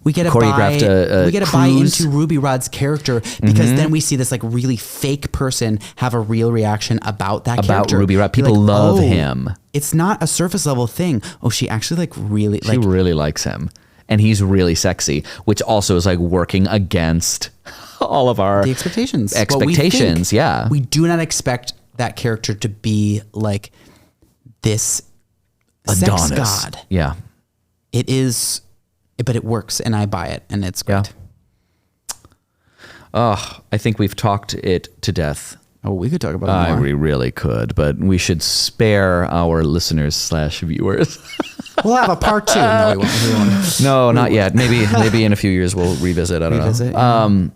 We get to choreographed buy cruise. into Ruby Rod's character because then we see this like really fake person have a real reaction about that character. Ruby Rod. People love him. It's not a surface level thing. Oh, she actually like really She really likes him. And he's really sexy, which also is like working against all of our the expectations. Yeah. We do not expect that character to be like this Adonis. sex god. Yeah. It is, but it works and I buy it and it's great. Oh, I think we've talked it to death. Oh, we could talk about it more. We really could, but we should spare our listeners / viewers. We'll have a part 2. No, we won't. No, not yet. Maybe in a few years we'll revisit. I don't know. Yeah.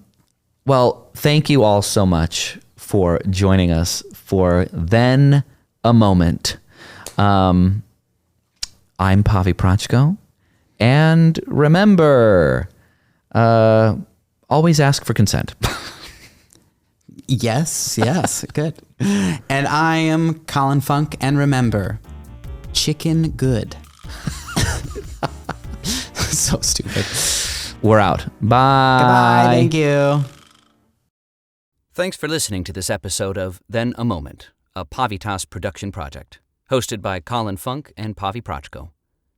Well, thank you all so much for joining us for Then a Moment. I'm Pavi Proczko. And remember, always ask for consent. Yes, good. And I am Colin Funk. And remember, chicken good. So stupid. We're out. Bye. Goodbye. Thank you. Thanks for listening to this episode of Then a Moment, a Pavitas production project, hosted by Colin Funk and Pavi Proczko.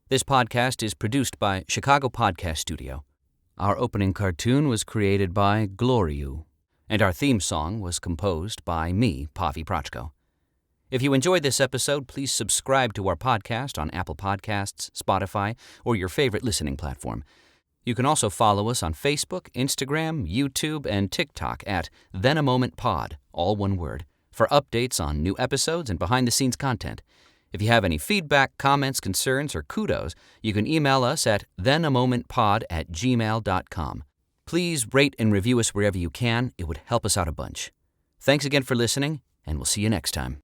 This podcast is produced by Chicago Podcast Studio. Our opening cartoon was created by Gloriou, and our theme song was composed by me, Pavi Proczko. If you enjoyed this episode, please subscribe to our podcast on Apple Podcasts, Spotify, or your favorite listening platform. You can also follow us on Facebook, Instagram, YouTube, and TikTok at Then a Moment Pod, all one word, for updates on new episodes and behind-the-scenes content. If you have any feedback, comments, concerns, or kudos, you can email us at thenamomentpod@gmail.com. Please rate and review us wherever you can. It would help us out a bunch. Thanks again for listening, and we'll see you next time.